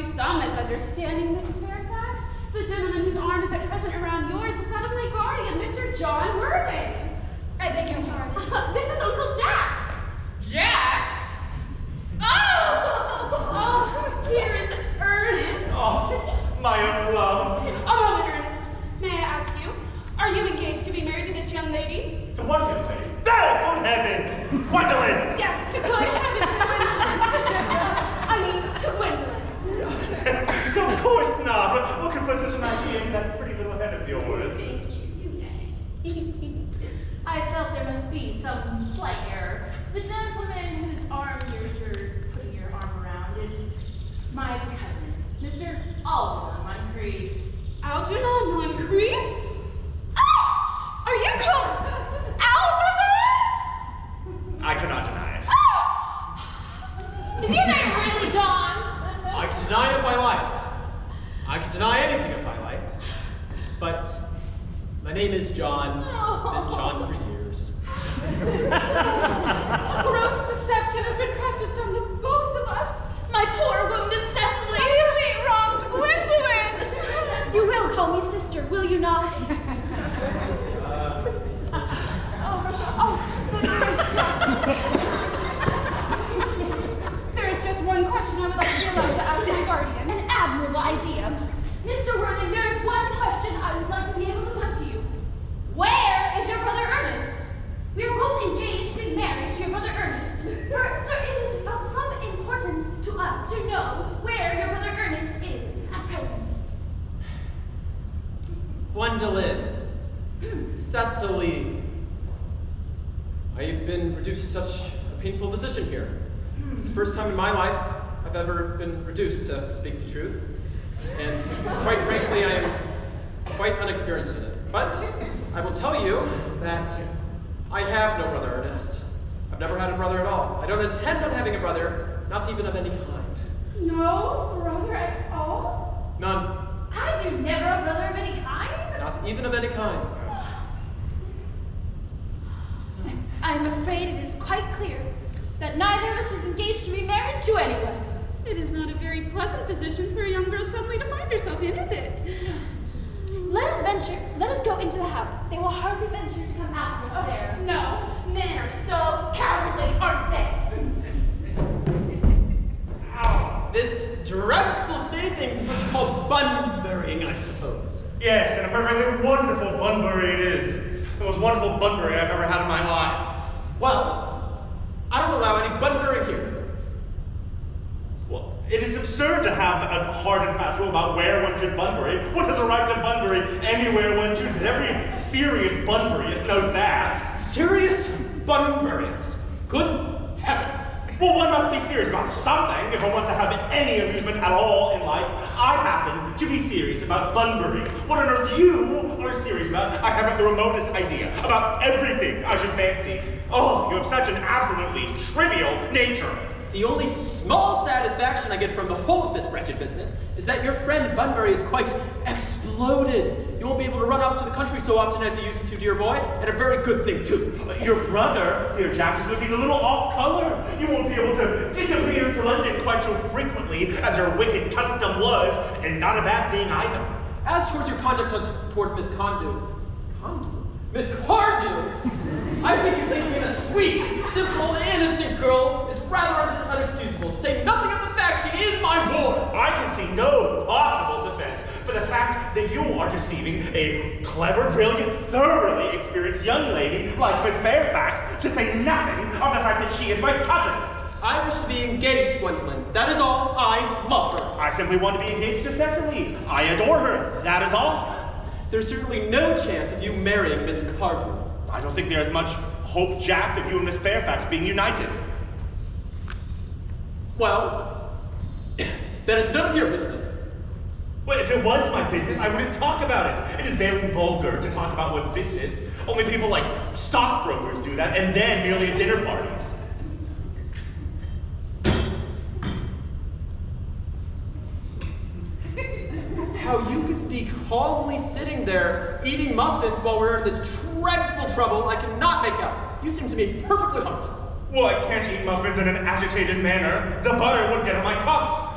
be some slight error. The gentleman whose arm you're putting your arm around is my cousin, Mr. Algernon Moncrief. Algernon Moncrief? Oh! Are you called Algernon? I cannot deny it. Is your name really John? I can deny it if I liked. I can deny anything if I liked. But my name is John. It's been John for years. A gross deception has been practiced on the both of us. My poor wounded Cecily. My sweet wronged Gwendolyn. You will call me sister, will you not? There is just one question I would like to be allowed to ask my guardian. An admirable idea. Mr. Worthing, there is one question I would like to be able to put to you. Where is your brother Ernest? We are both engaged to be married to your brother Ernest. For it is of some importance to us to know where your brother Ernest is at present. Gwendolyn. Cecily. I've been reduced to such a painful position here. It's the first time in my life I've ever been reduced to speak the truth. And quite frankly, I am quite unexperienced in it. But I will tell you that I have no brother Ernest. I've never had a brother at all. I don't intend on having a brother, not even of any kind. No brother at all? None. Had you never a brother of any kind? Not even of any kind. I am afraid it is quite clear that neither of us is engaged to be married to anyone. It is not a very pleasant position for a young girl suddenly to find herself in, is it? Let us go into the house. They will hardly venture to come after us there. No. Men are so cowardly, aren't they? This dreadful state of things is what you call bunburying, I suppose. Yes, and a perfectly wonderful bunbury it is. The most wonderful bunbury I've ever had in my life. Well, I don't allow any bunburying here. Well, it is absurd to have a hard and fast rule about where one should bunbury. One has a right to bunbury anywhere one chooses. Every serious bunburyist knows that. Serious bunburyist? Good heavens. Well, one must be serious about something if one wants to have any amusement at all in life. I happen to be serious about bunburying. What on earth you are serious about, I haven't the remotest idea. About everything, I should fancy. Oh, you have such an absolutely trivial nature. The only small satisfaction I get from the whole of this wretched business is that your friend Bunbury is quite exploded. You won't be able to run off to the country so often as you used to, dear boy, and a very good thing, too. Your brother, dear Jack, is looking a little off color. You won't be able to disappear to London quite so frequently as your wicked custom was, and not a bad thing either. As towards your conduct towards Miss Miss Cardew, I think you taking in a sweet, simple, innocent girl is rather unexcusable, to say nothing of the fact she is my ward. I can see no possible defense for the fact that you are deceiving a clever, brilliant, thoroughly experienced young lady like Miss Fairfax, to say nothing of the fact that she is my cousin. I wish to be engaged to Gwendolyn. That is all. I love her. I simply want to be engaged to Cecily. I adore her. That is all. There's certainly no chance of you marrying Miss Cardew. I don't think there's much hope, Jack, of you and Miss Fairfax being united. Well, that is none of your business. Well, if it was my business, I wouldn't talk about it. It is very vulgar to talk about one's business. Only people like stockbrokers do that, and then merely at dinner parties. How you could be calmly sitting there eating muffins while we're in this dreadful trouble, I cannot make out. You seem to me perfectly harmless. Well, I can't eat muffins in an agitated manner. The butter would get on my cuffs.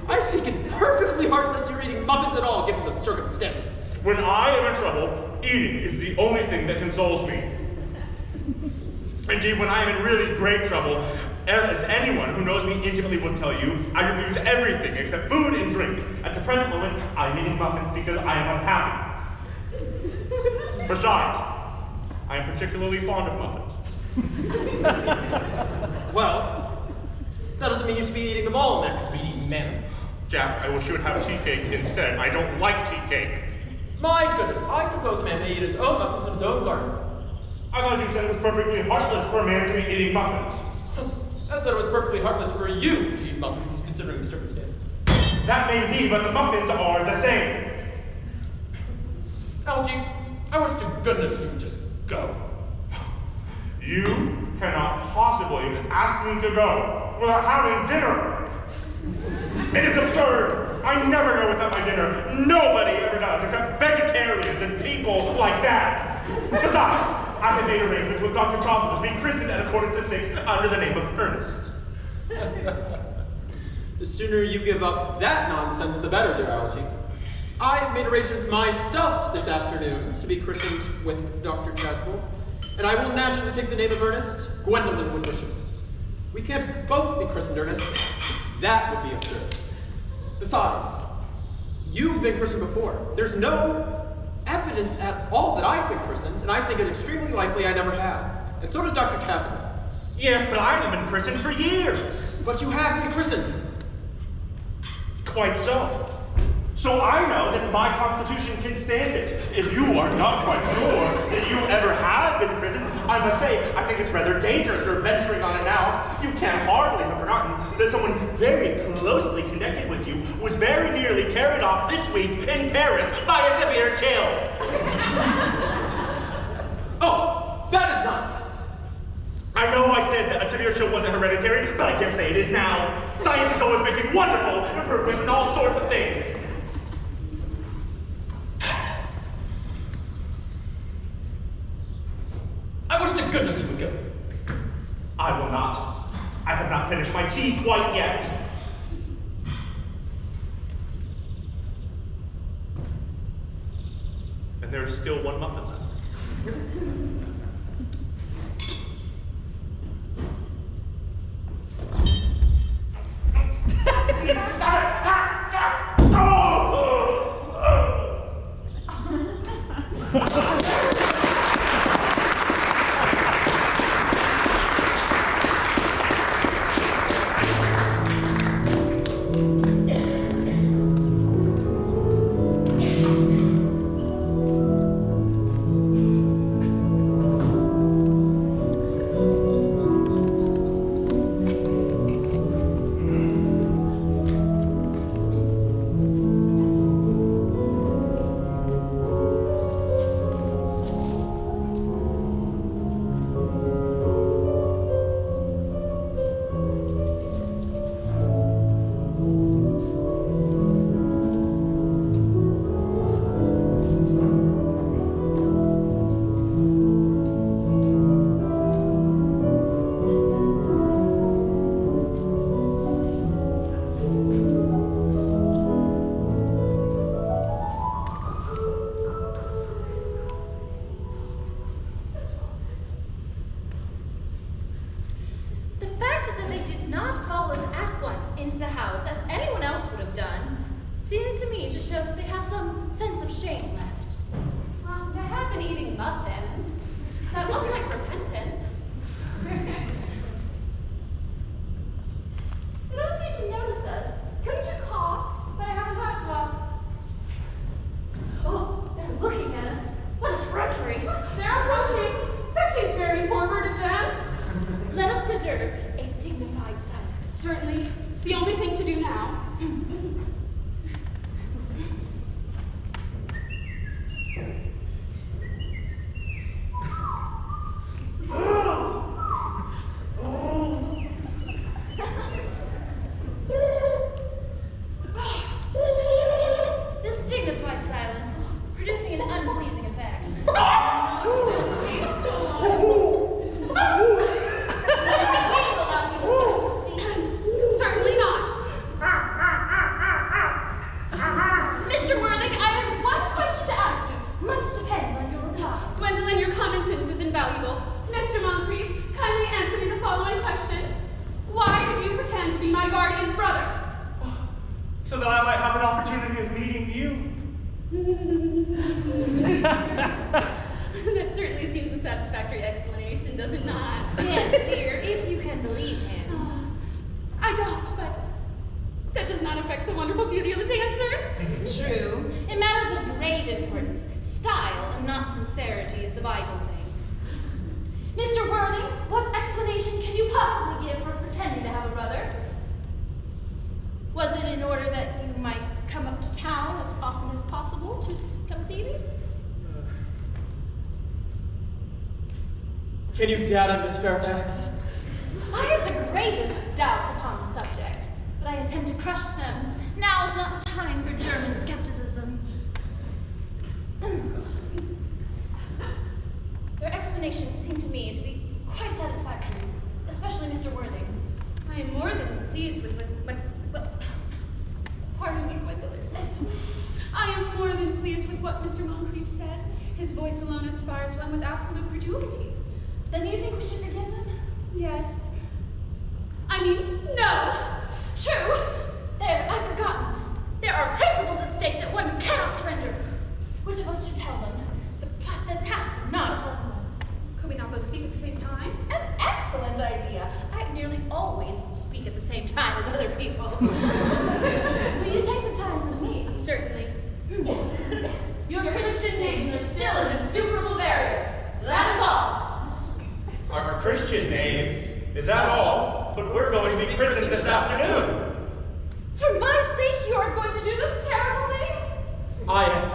I think it perfectly heartless you're eating muffins at all, given the circumstances. When I am in trouble, eating is the only thing that consoles me. Indeed, when I am in really great trouble, as anyone who knows me intimately would tell you, I refuse everything except food and drink. At the present moment, I'm eating muffins because I am unhappy. Besides, I am particularly fond of muffins. Well, that doesn't mean you should be eating them all in that greedy manner. Jack, I wish you would have tea cake instead. I don't like tea cake. My goodness, I suppose a man may eat his own muffins in his own garden. I thought you said it was perfectly heartless for a man to be eating muffins. I said it was perfectly heartless for you to eat muffins, considering the circumstance. That may be, but the muffins are the same. Algie, I wish to goodness you would just go. You cannot possibly ask me to go without having dinner. It is absurd. I never go without my dinner. Nobody ever does, except vegetarians and people like that. Besides, I have made arrangements with Dr. Johnson to be christened at 5:45 under the name of Earnest. The sooner you give up that nonsense, the better, dear Algie. I have made arrangements myself this afternoon to be christened with Dr. Chasuble, and I will naturally take the name of Earnest. Gwendolyn would wish it. We can't both be christened Earnest. That would be absurd. Besides, you've been christened before. There's no evidence at all that I've been christened, and I think it's extremely likely I never have. And so does Dr. Chasuble. Yes, but I haven't been christened for years. But you have been christened. Quite so. So I know that my constitution can stand it. If you are not quite sure that you ever have been christened, I must say, I think it's rather dangerous you're venturing on it now. You can't hardly have forgotten that someone very closely connected with you was very nearly carried off this week in Paris by a severe chill. Oh, that is nonsense. I know I said that a severe chill wasn't hereditary, but I dare say it is now. Science is always making wonderful improvements in all sorts of things. I wish to goodness you would go. I will not. I have not finished my tea quite yet. And there is still one muffin left. That certainly seems a satisfactory explanation, does it not? Yes, dear, if you can believe him. I don't, but that does not affect the wonderful beauty of his answer. True. In matters of grave importance, style and not sincerity is the vital thing. Mr. Worthing, what explanation can you possibly give for pretending to have a brother? Was it in order that you might come up to town as often as possible to come see me? Can you doubt it, Miss Fairfax? I have the greatest doubts upon the subject, but I intend to crush them. Now is not the time for German skepticism. Their explanations seem to me to be quite satisfactory, especially Mr. Worthing's. I am more than pleased with pardon me, Gwendolyn. I am more than pleased with what Mr. Moncrief said. His voice alone inspires one with absolute credulity. Then you think we should forgive them? Yes. I mean, no. True. There, I've forgotten. There are principles at stake that one cannot surrender. Which of us should tell them? The task is not a pleasant one. Could we not both speak at the same time? An excellent idea. I nearly always speak at the same time as other people. Will you take the time for me? Certainly. Your Christian names are still an insuperable barrier. That is all. Our Christian names, is that all? But we're going to be christened this afternoon. For my sake, you are going to do this terrible thing? I am.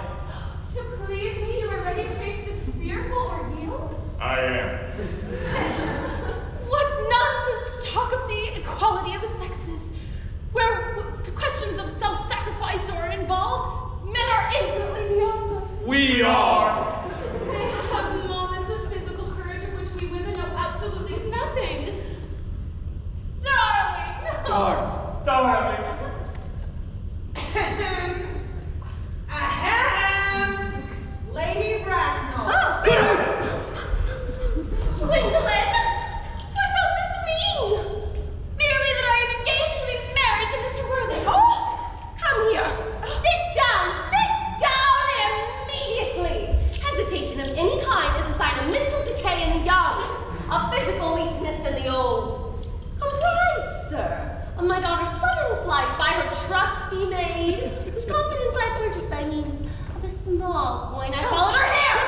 To please me, you are ready to face this fearful ordeal? I am. What nonsense to talk of the equality of the sexes, where questions of self-sacrifice are involved. Men are infinitely beyond us. We are. They have moments of physical courage of which we women know absolutely nothing. Darling! Darling. Ahem! Lady Bracknell. Gwendolyn! What does this mean? Merely that I am engaged to be married to Mr. Worthing. Come here. Sit down immediately. Hesitation of any kind is a sign of mental decay in the young, of physical weakness in the old. Comprised, sir, of my daughter's sudden flight by her trusty maid, whose confidence I purchased by means of a small coin I followed her here,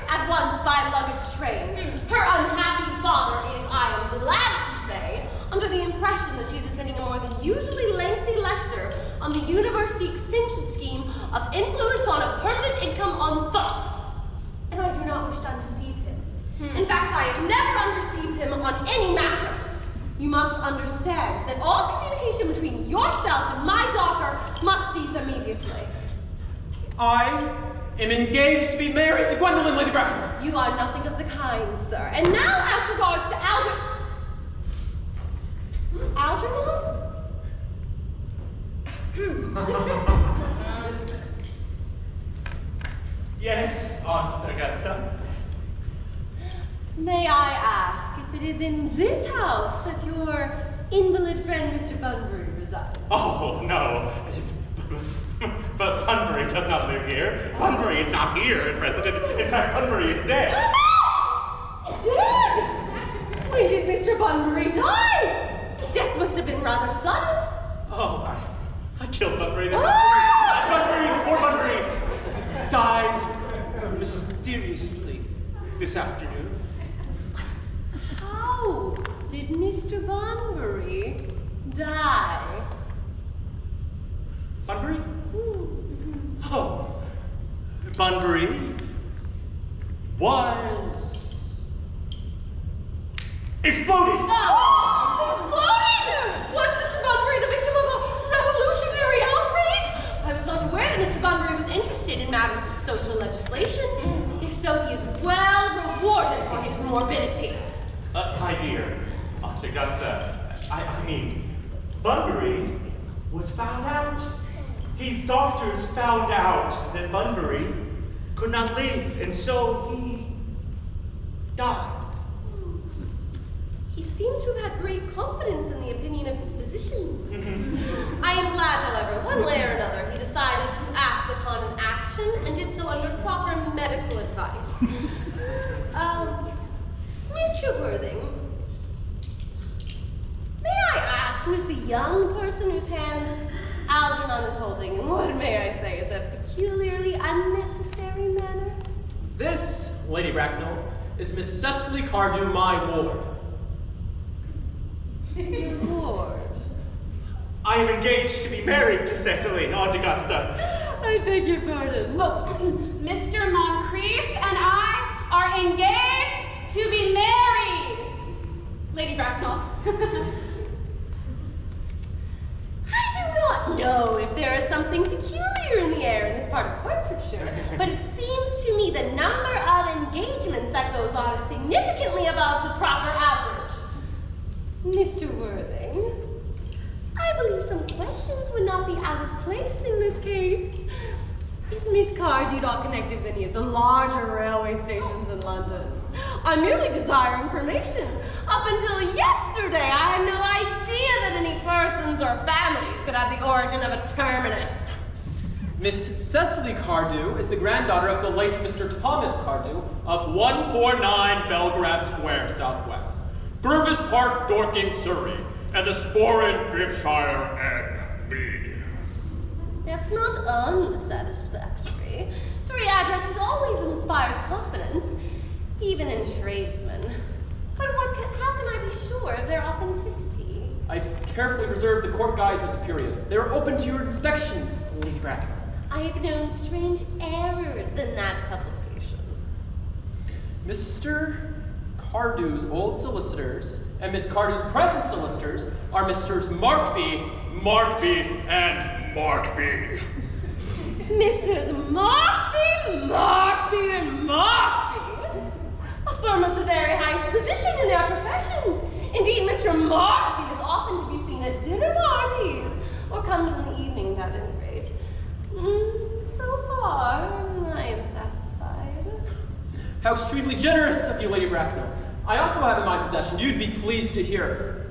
at once by luggage train. Her unhappy father is, I am glad to say, under the impression that she's attending a more than usually lengthy lecture on the university extension scheme of influence on a permanent income on thought. And I do not wish to undeceive him. In fact, I have never undeceived him on any matter. You must understand that all communication between yourself and my daughter must cease immediately. I am engaged to be married to Gwendolyn, Lady Bracknell. You are nothing of the kind, sir. And now as regards to Algernon? Yes, Aunt Augusta. May I ask if it is in this house that your invalid friend Mr. Bunbury resides? Oh, no. But Bunbury does not live here. Bunbury is not here at present. In fact, Bunbury is dead. Dead? When did Mr. Bunbury die? His death must have been rather sudden. Oh, I killed Bunbury this afternoon. Poor Bunbury, Died mysteriously this afternoon. How did Mr. Bunbury die? Bunbury? Oh, Bunbury was exploded. Exploded! Was Mr. Bunbury the victim of a revolutionary outrage? I was not aware that Mr. Bunbury was interested in matters of social legislation. If so, he is well rewarded for his morbidity. My dear Aunt Augusta, I mean, Bunbury was found out. His doctors found out that Bunbury could not live, and so he died. He seems to have had great confidence in the opinion of his physicians. I am glad, however, one way or another, he decided to act upon an action and did so under proper medical advice. Mr. Worthing, may I ask who is the young person whose hand Algernon is holding in what, may I say, is a peculiarly unnecessary manner? This, Lady Bracknell, is Miss Cecily Cardew, my ward. Lord. I am engaged to be married to Cecily, Aunt Augusta. I beg your pardon. Well, Mr. Moncrief and I are engaged to be married. Lady Bracknell. I do not know if there is something peculiar in the air in this part of Hertfordshire, but it seems to me the number of engagements that goes on is significantly above the proper average. Mr. Worthing, I believe some questions would not be out of place in this case. Is Miss Cardew not connected with any of the larger railway stations in London? I merely desire information. Up until yesterday, I had no idea that any persons or families could have the origin of a terminus. Miss Cecily Cardew is the granddaughter of the late Mr. Thomas Cardew of 149 Belgrave Square, Southwest, Purvis Park, Dorking, Surrey, and the Sporran, Frithshire, N.B. That's not unsatisfactory. 3 addresses always inspires confidence, even in tradesmen. But how can I be sure of their authenticity? I've carefully reserved the court guides of the period. They are open to your inspection, Lady Bracknell. I have known strange errors in that publication. Mr. Cardew's old solicitors and Miss Cardew's present solicitors are Messrs. Markby, and Markby. Mrs. Markby, and Markby. A firm of the very highest position in their profession. Indeed, Mr. Markby is often to be seen at dinner parties, or comes in the evening at any rate. So far, I am satisfied. How extremely generous of you, Lady Bracknell. I also have in my possession, you'd be pleased to hear,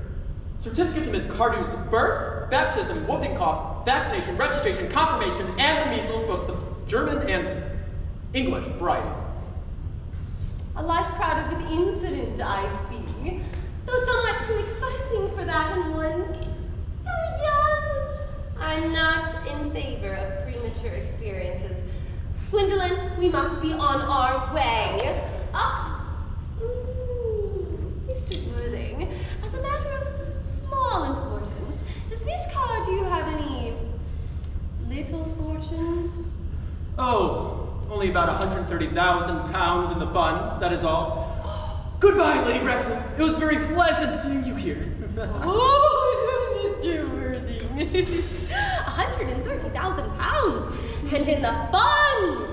certificates of Miss Cardew's birth, baptism, whooping cough, vaccination, registration, confirmation, and the measles, both the German and English varieties. A life crowded with incident, I see. Though somewhat too exciting for that in one so young. I'm not in favor of premature experiences. Gwendolyn, we must be on our way. Mr. Worthing, as a matter of small importance, does Miss Cardew have any little fortune? Oh, only about £130,000 in the funds, that is all. Goodbye, Lady Bracknell. It was very pleasant seeing you here. Oh, Mr. Worthing. £130,000, and in the funds.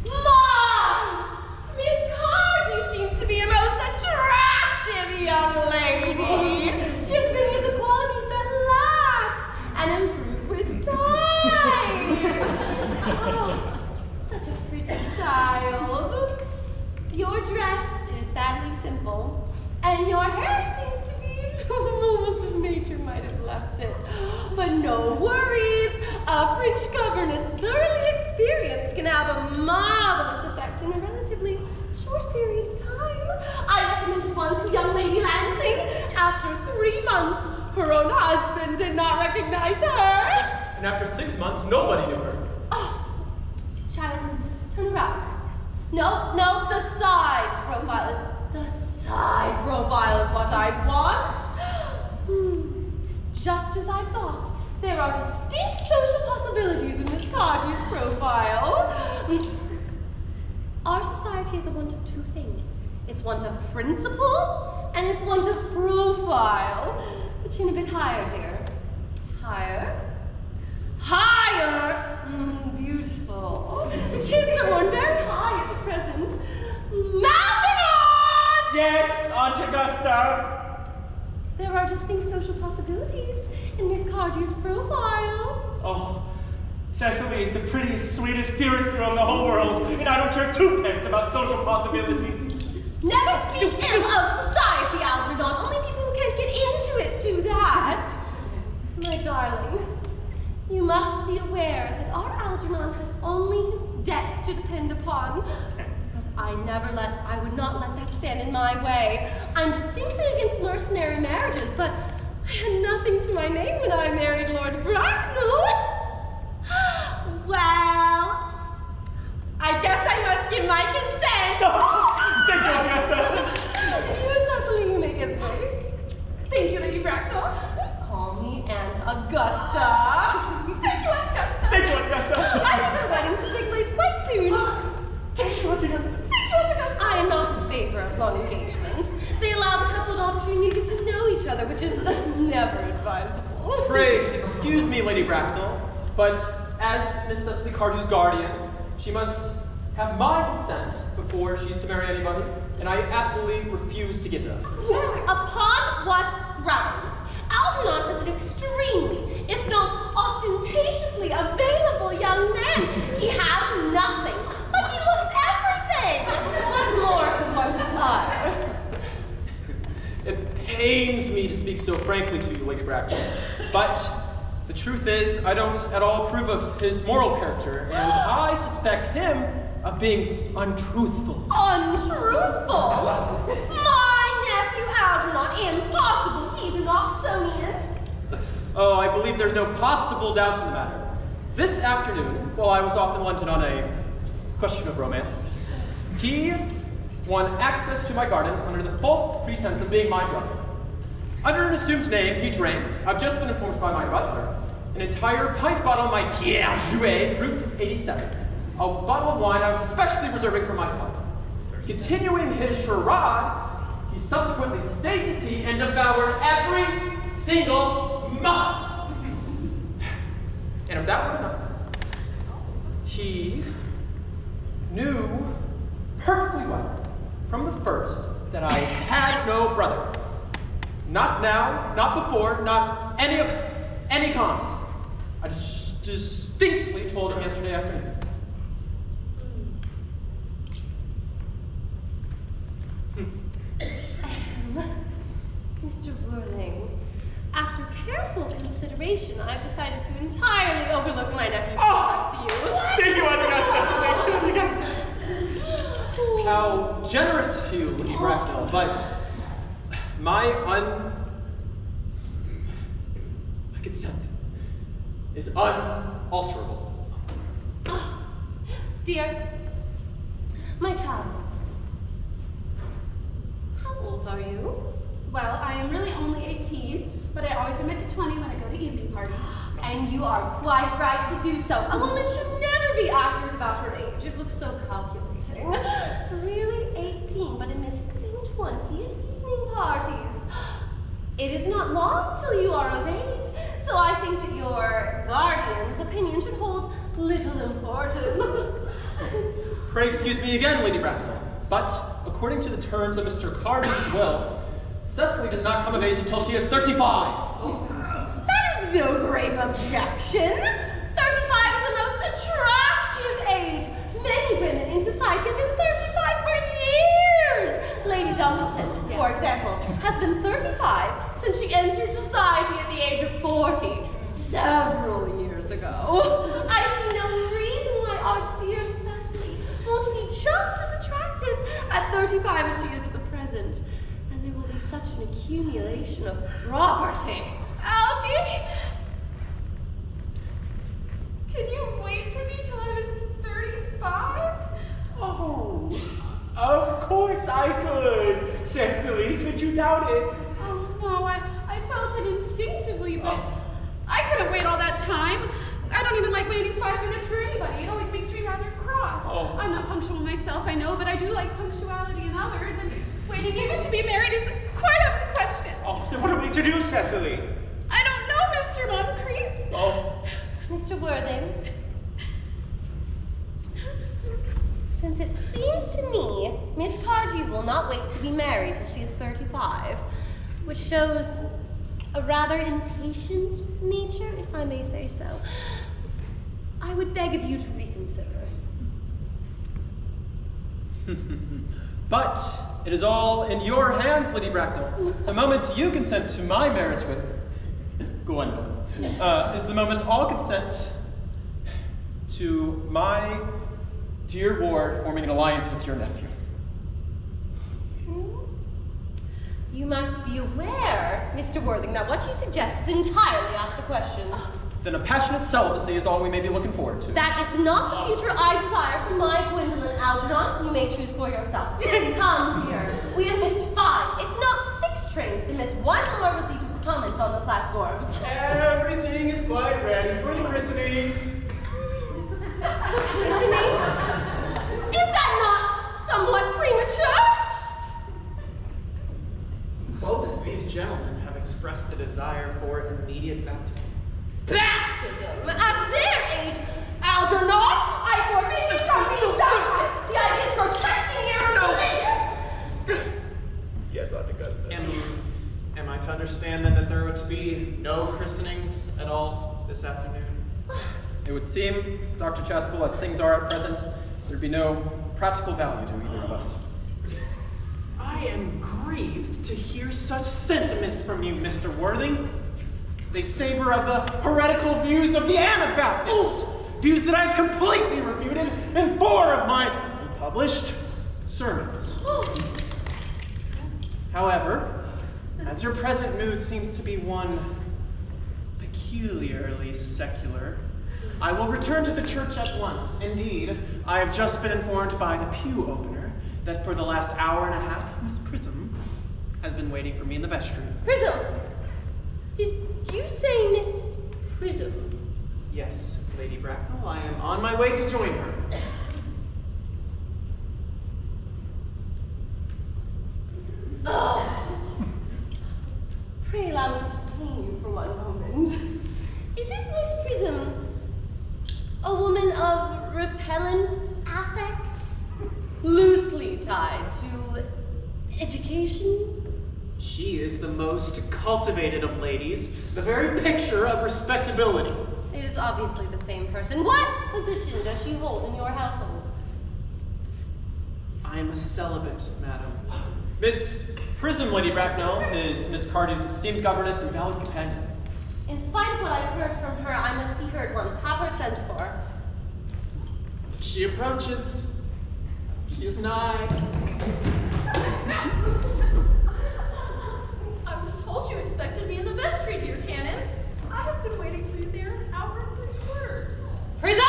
Mom! Miss Cardew seems to be a most attractive young lady. She has many of the qualities that last and improve with time. Oh, such a pretty child. Your dress is sadly simple, and your hair seems to be almost as nature might have left it. But no worries. A French governess thoroughly experienced can have a marvelous effect in a relatively short period of time. I recommended one to young Lady Lansing. After 3 months, her own husband did not recognize her. And after 6 months, nobody knew her. Oh, child, turn around. No, the side profile is what I want. Just as I thought, there are distinct social possibilities in Miss Cardew's profile. Our society has a want of 2 things. It's want of principle, and it's want of profile. The chin a bit higher, dear. Higher. Higher! Beautiful. The chins are worn very high at the present. Algernon! Yes, Aunt Augusta. There are distinct social possibilities in Miss Cardew's profile. Oh, Cecily is the prettiest, sweetest, dearest girl in the whole world, and I don't care 2 pence about social possibilities. Never speak ill of society, Algernon. Only people who can't get into it do that. My darling, you must be aware that our Algernon has only his debts to depend upon. But I would not let that stand in my way. I'm distinctly against mercenary marriages, but I had nothing to my name when I married Lord Bracknell. Well, I guess I must give my consent. Auntie Augusta. Thank you, Aunt Augusta. I am not in favor of long engagements. They allow the couple an opportunity to get to know each other, which is never advisable. Pray, excuse me, Lady Bracknell, but as Miss Cecily Cardew's guardian, she must have my consent before she's to marry anybody, and I absolutely refuse to give that. Upon what grounds? Algernon is an extremely, if not ostentatiously available young man. He has nothing, but he looks everything. What more could one desire? It pains me to speak so frankly to you, Lady Bracknell, but the truth is, I don't at all approve of his moral character, and I suspect him of being untruthful. Untruthful? My nephew Algernon, impossible. He's an Oxonian. Oh, I believe there's no possible doubt in the matter. This afternoon, while I was off in London on a question of romance, he won access to my garden under the false pretense of being my brother. Under an assumed name, he drank, I've just been informed by my butler, an entire pint bottle of my Pierre Jouet Brut 87, a bottle of wine I was especially reserving for myself. Continuing his charade, he subsequently stayed to tea and devoured every single mug. And if that were enough, he knew perfectly well from the first that I had no brother. Not now, not before, not any of it, any kind. I just distinctly told him yesterday afternoon. Mr. Worthing, after careful consideration, I've decided to entirely overlook my nephew's conduct to you. Thank you, Aunt Augusta. Thank you, Aunt Augusta. How generous of you, Lady Bracknell, but my consent is unalterable. Oh, dear, my child, how old are you? Well, I am really only 18, but I always admit to 20 when I go to evening parties. And you are quite right to do so. A woman should never be accurate about her age. It looks so calculating. Really 18, but admitted to being 20 at evening parties. It is not long till you are of age, so I think that your guardian's opinion should hold little importance. Pray excuse me again, Lady Bracknell, but according to the terms of Mr. Cardew's will, Cecily does not come of age until she is 35. That is no grave objection. 35 is the most attractive age. Many women in society have been 35 for years. Lady Dumpleton, for example, has been 35 since she entered society at the age of 40, several years ago. I see no reason why our dear Cecily won't be just as attractive at 35 as she is at the present. And there will be such an accumulation of property. Algie? Can you wait for me till I was 35? Oh, of course I could. Cecily, could you doubt it? Oh, no, I felt it instinctively, but I couldn't wait all that time. I don't even like waiting 5 minutes for anybody. It always makes me rather cross. Oh. I'm not punctual myself, I know, but I do like punctuality in others, and waiting even to be married is quite out of the question. Oh, then what are we to do, Cecily? I don't know, Mr. Moncrief. Oh. Mr. Worthing, since it seems to me Miss Cardew will not wait to be married till she is 35, which shows a rather impatient nature, if I may say so, I would beg of you to reconsider. But it is all in your hands, Lady Bracknell. The moment you consent to my marriage with Gwendolyn is the moment I'll consent to my dear ward forming an alliance with your nephew. You must be aware, Mr. Worthing, that what you suggest is entirely out of the question. Then a passionate celibacy is all we may be looking forward to. That is not the future I desire for my Gwendolyn Algernon. You may choose for yourself. Come, dear. We have missed 5, if not 6 trains to miss one more with you to comment on the platform. Everything is quite ready for the christenings. The christenings? Is that not desire for immediate baptism. Baptism? At their age, Algernon, I forbid you from being baptized. The idea is grotesquely irreligious. Yes, I'd got that. Am I to understand then that there are to be no christenings at all this afternoon? It would seem, Dr. Chasuble, as things are at present, there'd be no practical value to either of us. I am grieved to hear such sentiments from you, Mr. Worthing. They savor of the heretical views of the Anabaptists, views that I've completely refuted in 4 of my published sermons. However, as your present mood seems to be one peculiarly secular, I will return to the church at once. Indeed, I have just been informed by the pew opener that for the last hour and a half, Miss Prism has been waiting for me in the vestry. Prism? Did you say Miss Prism? Yes, Lady Bracknell, I am on my way to join her. Oh. Pray allow me to detain you for one moment. Is this Miss Prism a woman of repellent affect? Loosely tied to education? She is the most cultivated of ladies, the very picture of respectability. It is obviously the same person. What position does she hold in your household? I am a celibate, madam. Miss Prism, Lady Bracknell, is Miss Cardew's esteemed governess and valued companion. In spite of what I've heard from her, I must see her at once. Have her sent for. She approaches. She is nigh. I was told you expected me in the vestry, dear Canon. I have been waiting for you there an hour and 3/4. Prism!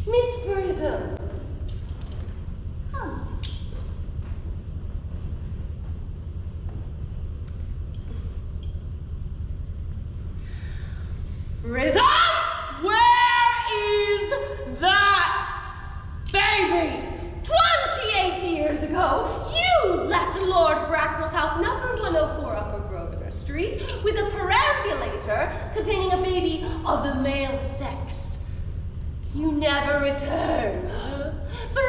Miss Prism. Come. Prism! Where is that baby? 28 years ago, you left Lord Bracknell's house, number 104 Upper Grosvenor Street, with a perambulator containing a baby of the male sex. You never returned. 3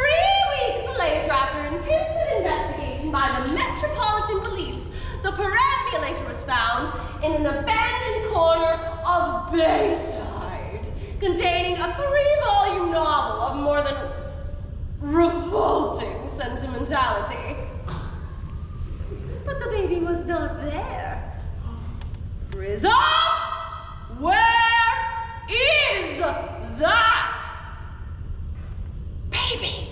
weeks later, after intensive investigation by the Metropolitan Police, the perambulator was found in an abandoned corner of Bayside, containing a 3-volume novel of more than revolting sentimentality. But the baby was not there. Prism, where is that baby?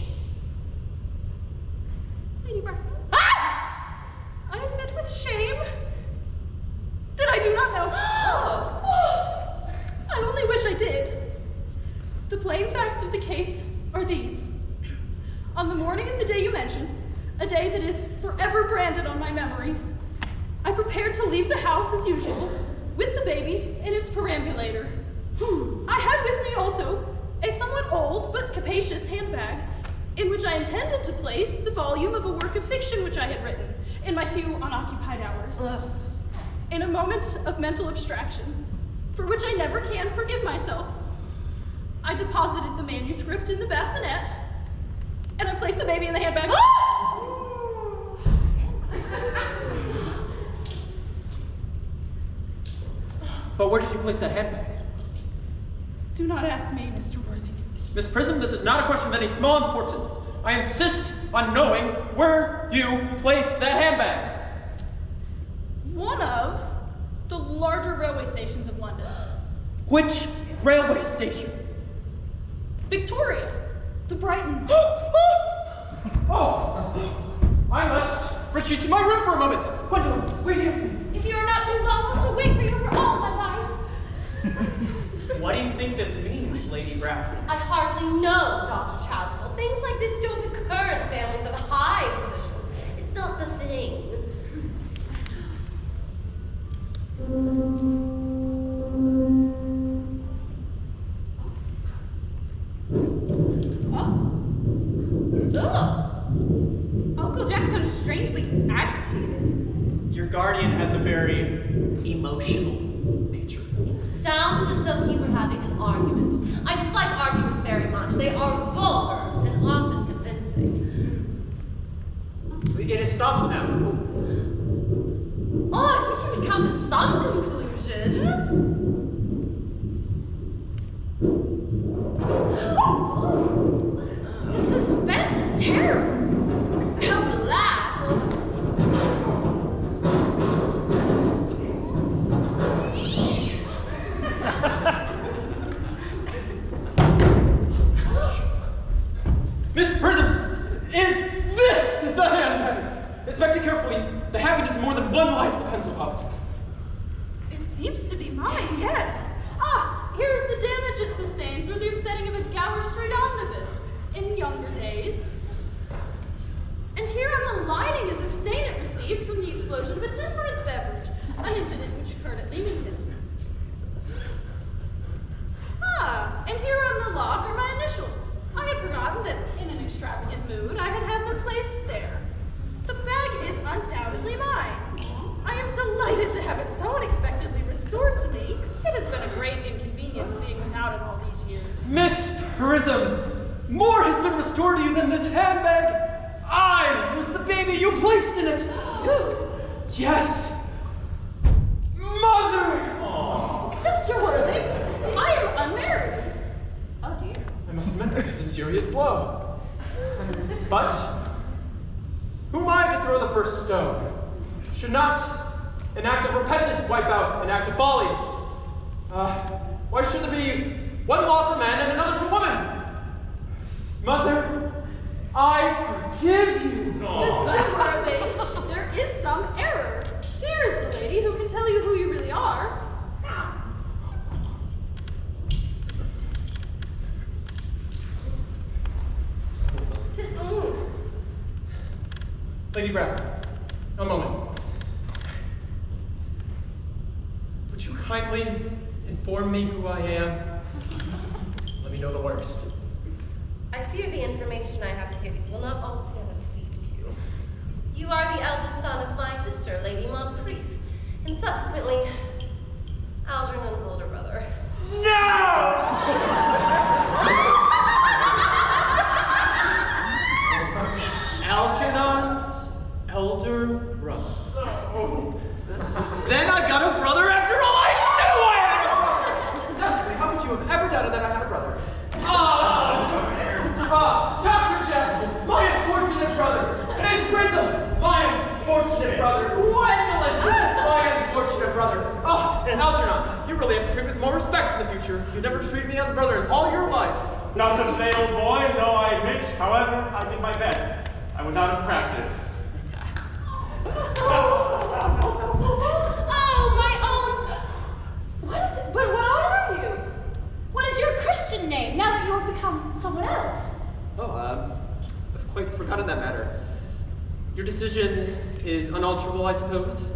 Lady Bracknell, Ah! I admit with shame that I do not know. I only wish I did. The plain facts of the case are these. On the morning of the day you mention, a day that is forever branded on my memory, I prepared to leave the house as usual, with the baby in its perambulator. I had with me also a somewhat old but capacious handbag, in which I intended to place the volume of a work of fiction which I had written in my few unoccupied hours. Ugh. In a moment of mental abstraction, for which I never can forgive myself, I deposited the manuscript in the bassinet, and I placed the baby in the handbag. But where did you place that handbag? Do not ask me, Mr. Worthing. Miss Prism, this is not a question of any small importance. I insist on knowing where you placed that handbag. One of the larger railway stations of London. Which railway station? Victoria, the Brighton. Oh, I must retreat to my room for a moment. Gwendolyn, wait here for me. If you are not too long, I'll wait for you for all my life. What do you think this means, Lady Bracknell? I hardly know, Dr. Chasuble. Things like this don't occur in families of high position. It's not the thing. Uncle Jack sounds strangely agitated. Your guardian has a very emotional nature. It sounds as though he were having an argument. I dislike arguments very much. They are vulgar and often convincing. It has stopped now. Oh, I wish you would come to some conclusion. The suspense is terrible. At last. Miss Prism, is this the handbag? Inspect it carefully. The habit is more than one life depends upon it. It seems to be mine, yes. Ah, here's the damage it sustained through the upsetting of a Gower Street omnibus in younger days. And here on the lining is a stain it received from the explosion of a temperance beverage, an incident which occurred at Leamington. Ah, and here on the lock are my initials. I had forgotten that in an extravagant mood I had them placed there. The bag is undoubtedly mine. I am delighted to have it so unexpectedly restored to me. It has been a great inconvenience being without it all these years. Miss Prism, more has been restored to you than this handbag. I was the baby you placed in it. You? Yes. Mother! Mr. Worthing, I am unmarried. Oh dear. I must admit, that is a serious blow. But, who am I to throw the first stone? Should not an act of repentance wipe out an act of folly? Why should there be one law for man and another for woman? Mother, I forgive you. Mr. Worthing, there is some error. There is the lady who can tell you who you really are. Lady Brown, a moment. Would you kindly inform me who I am? Let me know the worst. I fear the information I have to give you will not altogether please you. You are the eldest son of my sister, Lady Moncrief, and subsequently, Algernon's older brother. Algernon's elder brother. Then I got a brother after all. I knew I had a brother! Cecily, how could you have ever doubted that I had a brother? Dr. Chesney, my unfortunate brother. Miss Prism, my unfortunate brother. Gwendolyn, my unfortunate brother. Algernon, you really have to treat me with more respect in the future. You never treat me as a brother in all your life. Not to today, old boy, though I admit, however, I did my best. I was out of practice. Oh, my own! What is it? But what are you? What is your Christian name now that you have become someone else? I've quite forgotten that matter. Your decision is unalterable, I suppose?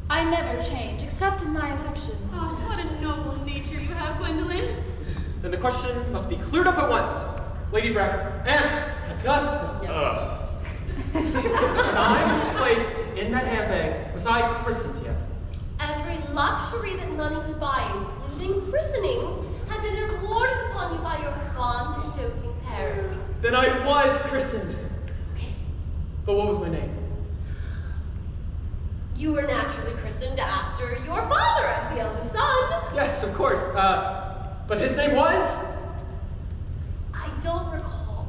I never change, except in my affections. Oh, what a noble nature you have, Gwendolyn. Then the question must be cleared up at once. Lady Brack, Aunt Augusta. Ugh. When I was placed in that handbag, was I christened yet? Every luxury that money could buy, including christenings, had been awarded upon you by your fond and doting parents. Then I was christened. But what was my name? You were naturally christened after your father as the eldest son. Yes, of course. But his name was? I don't recall.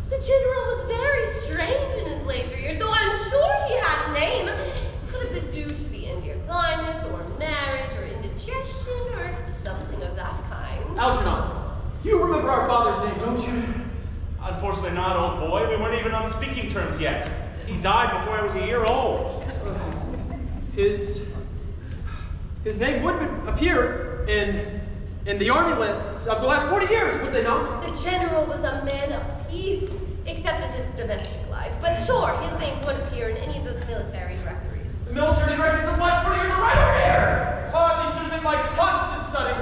The general was very strange in his later years, though I'm sure he had a name. It could have been due to the Indian climate, or marriage, or indigestion, or something of that kind. Algernon, you remember our father's name, don't you? Unfortunately not, old boy. We weren't even on speaking terms yet. He died before I was a year old. His name would appear in the army lists of the last 40 years, would they not? The general was a man of peace, except in his domestic life. But sure, his name would appear in any of those military directories. The military directors of the last 40 years are right over here! These should have been my constant study.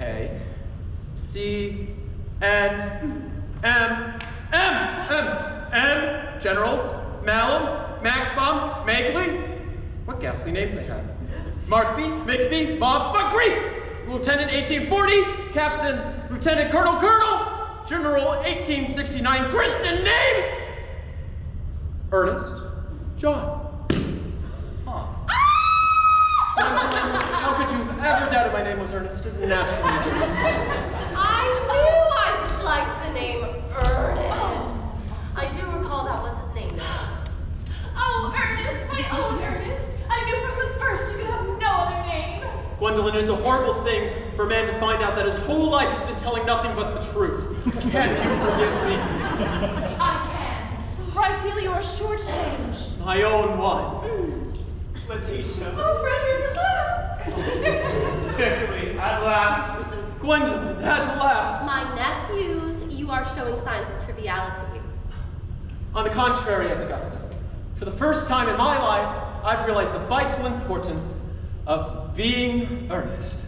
A, C, N, M, Generals, Malum, Maxbaum, Magley. What ghastly names they have. Markby, Mixby, Bobs, but great! Lieutenant 1840, Captain, Lieutenant Colonel, General 1869, Christian names! Ernest, John. How could you have ever doubted my name was Ernest? It naturally is Ernest. I knew I disliked the name Ernest. I do recall that was his name now. Oh, Ernest, my own Ernest. I knew from the first you could have no other name. Gwendolyn, it's a horrible thing for a man to find out that his whole life he's been telling nothing but the truth. Can't you forgive me? I can, for I feel you are shortchanged. My own one. Letitia. Oh, Frederick, at last. Cicely, at last. Gwendolyn, at last. My nephews, you are showing signs of triviality. On the contrary, Augusta, for the first time in my life, I've realized the vital importance of being earnest.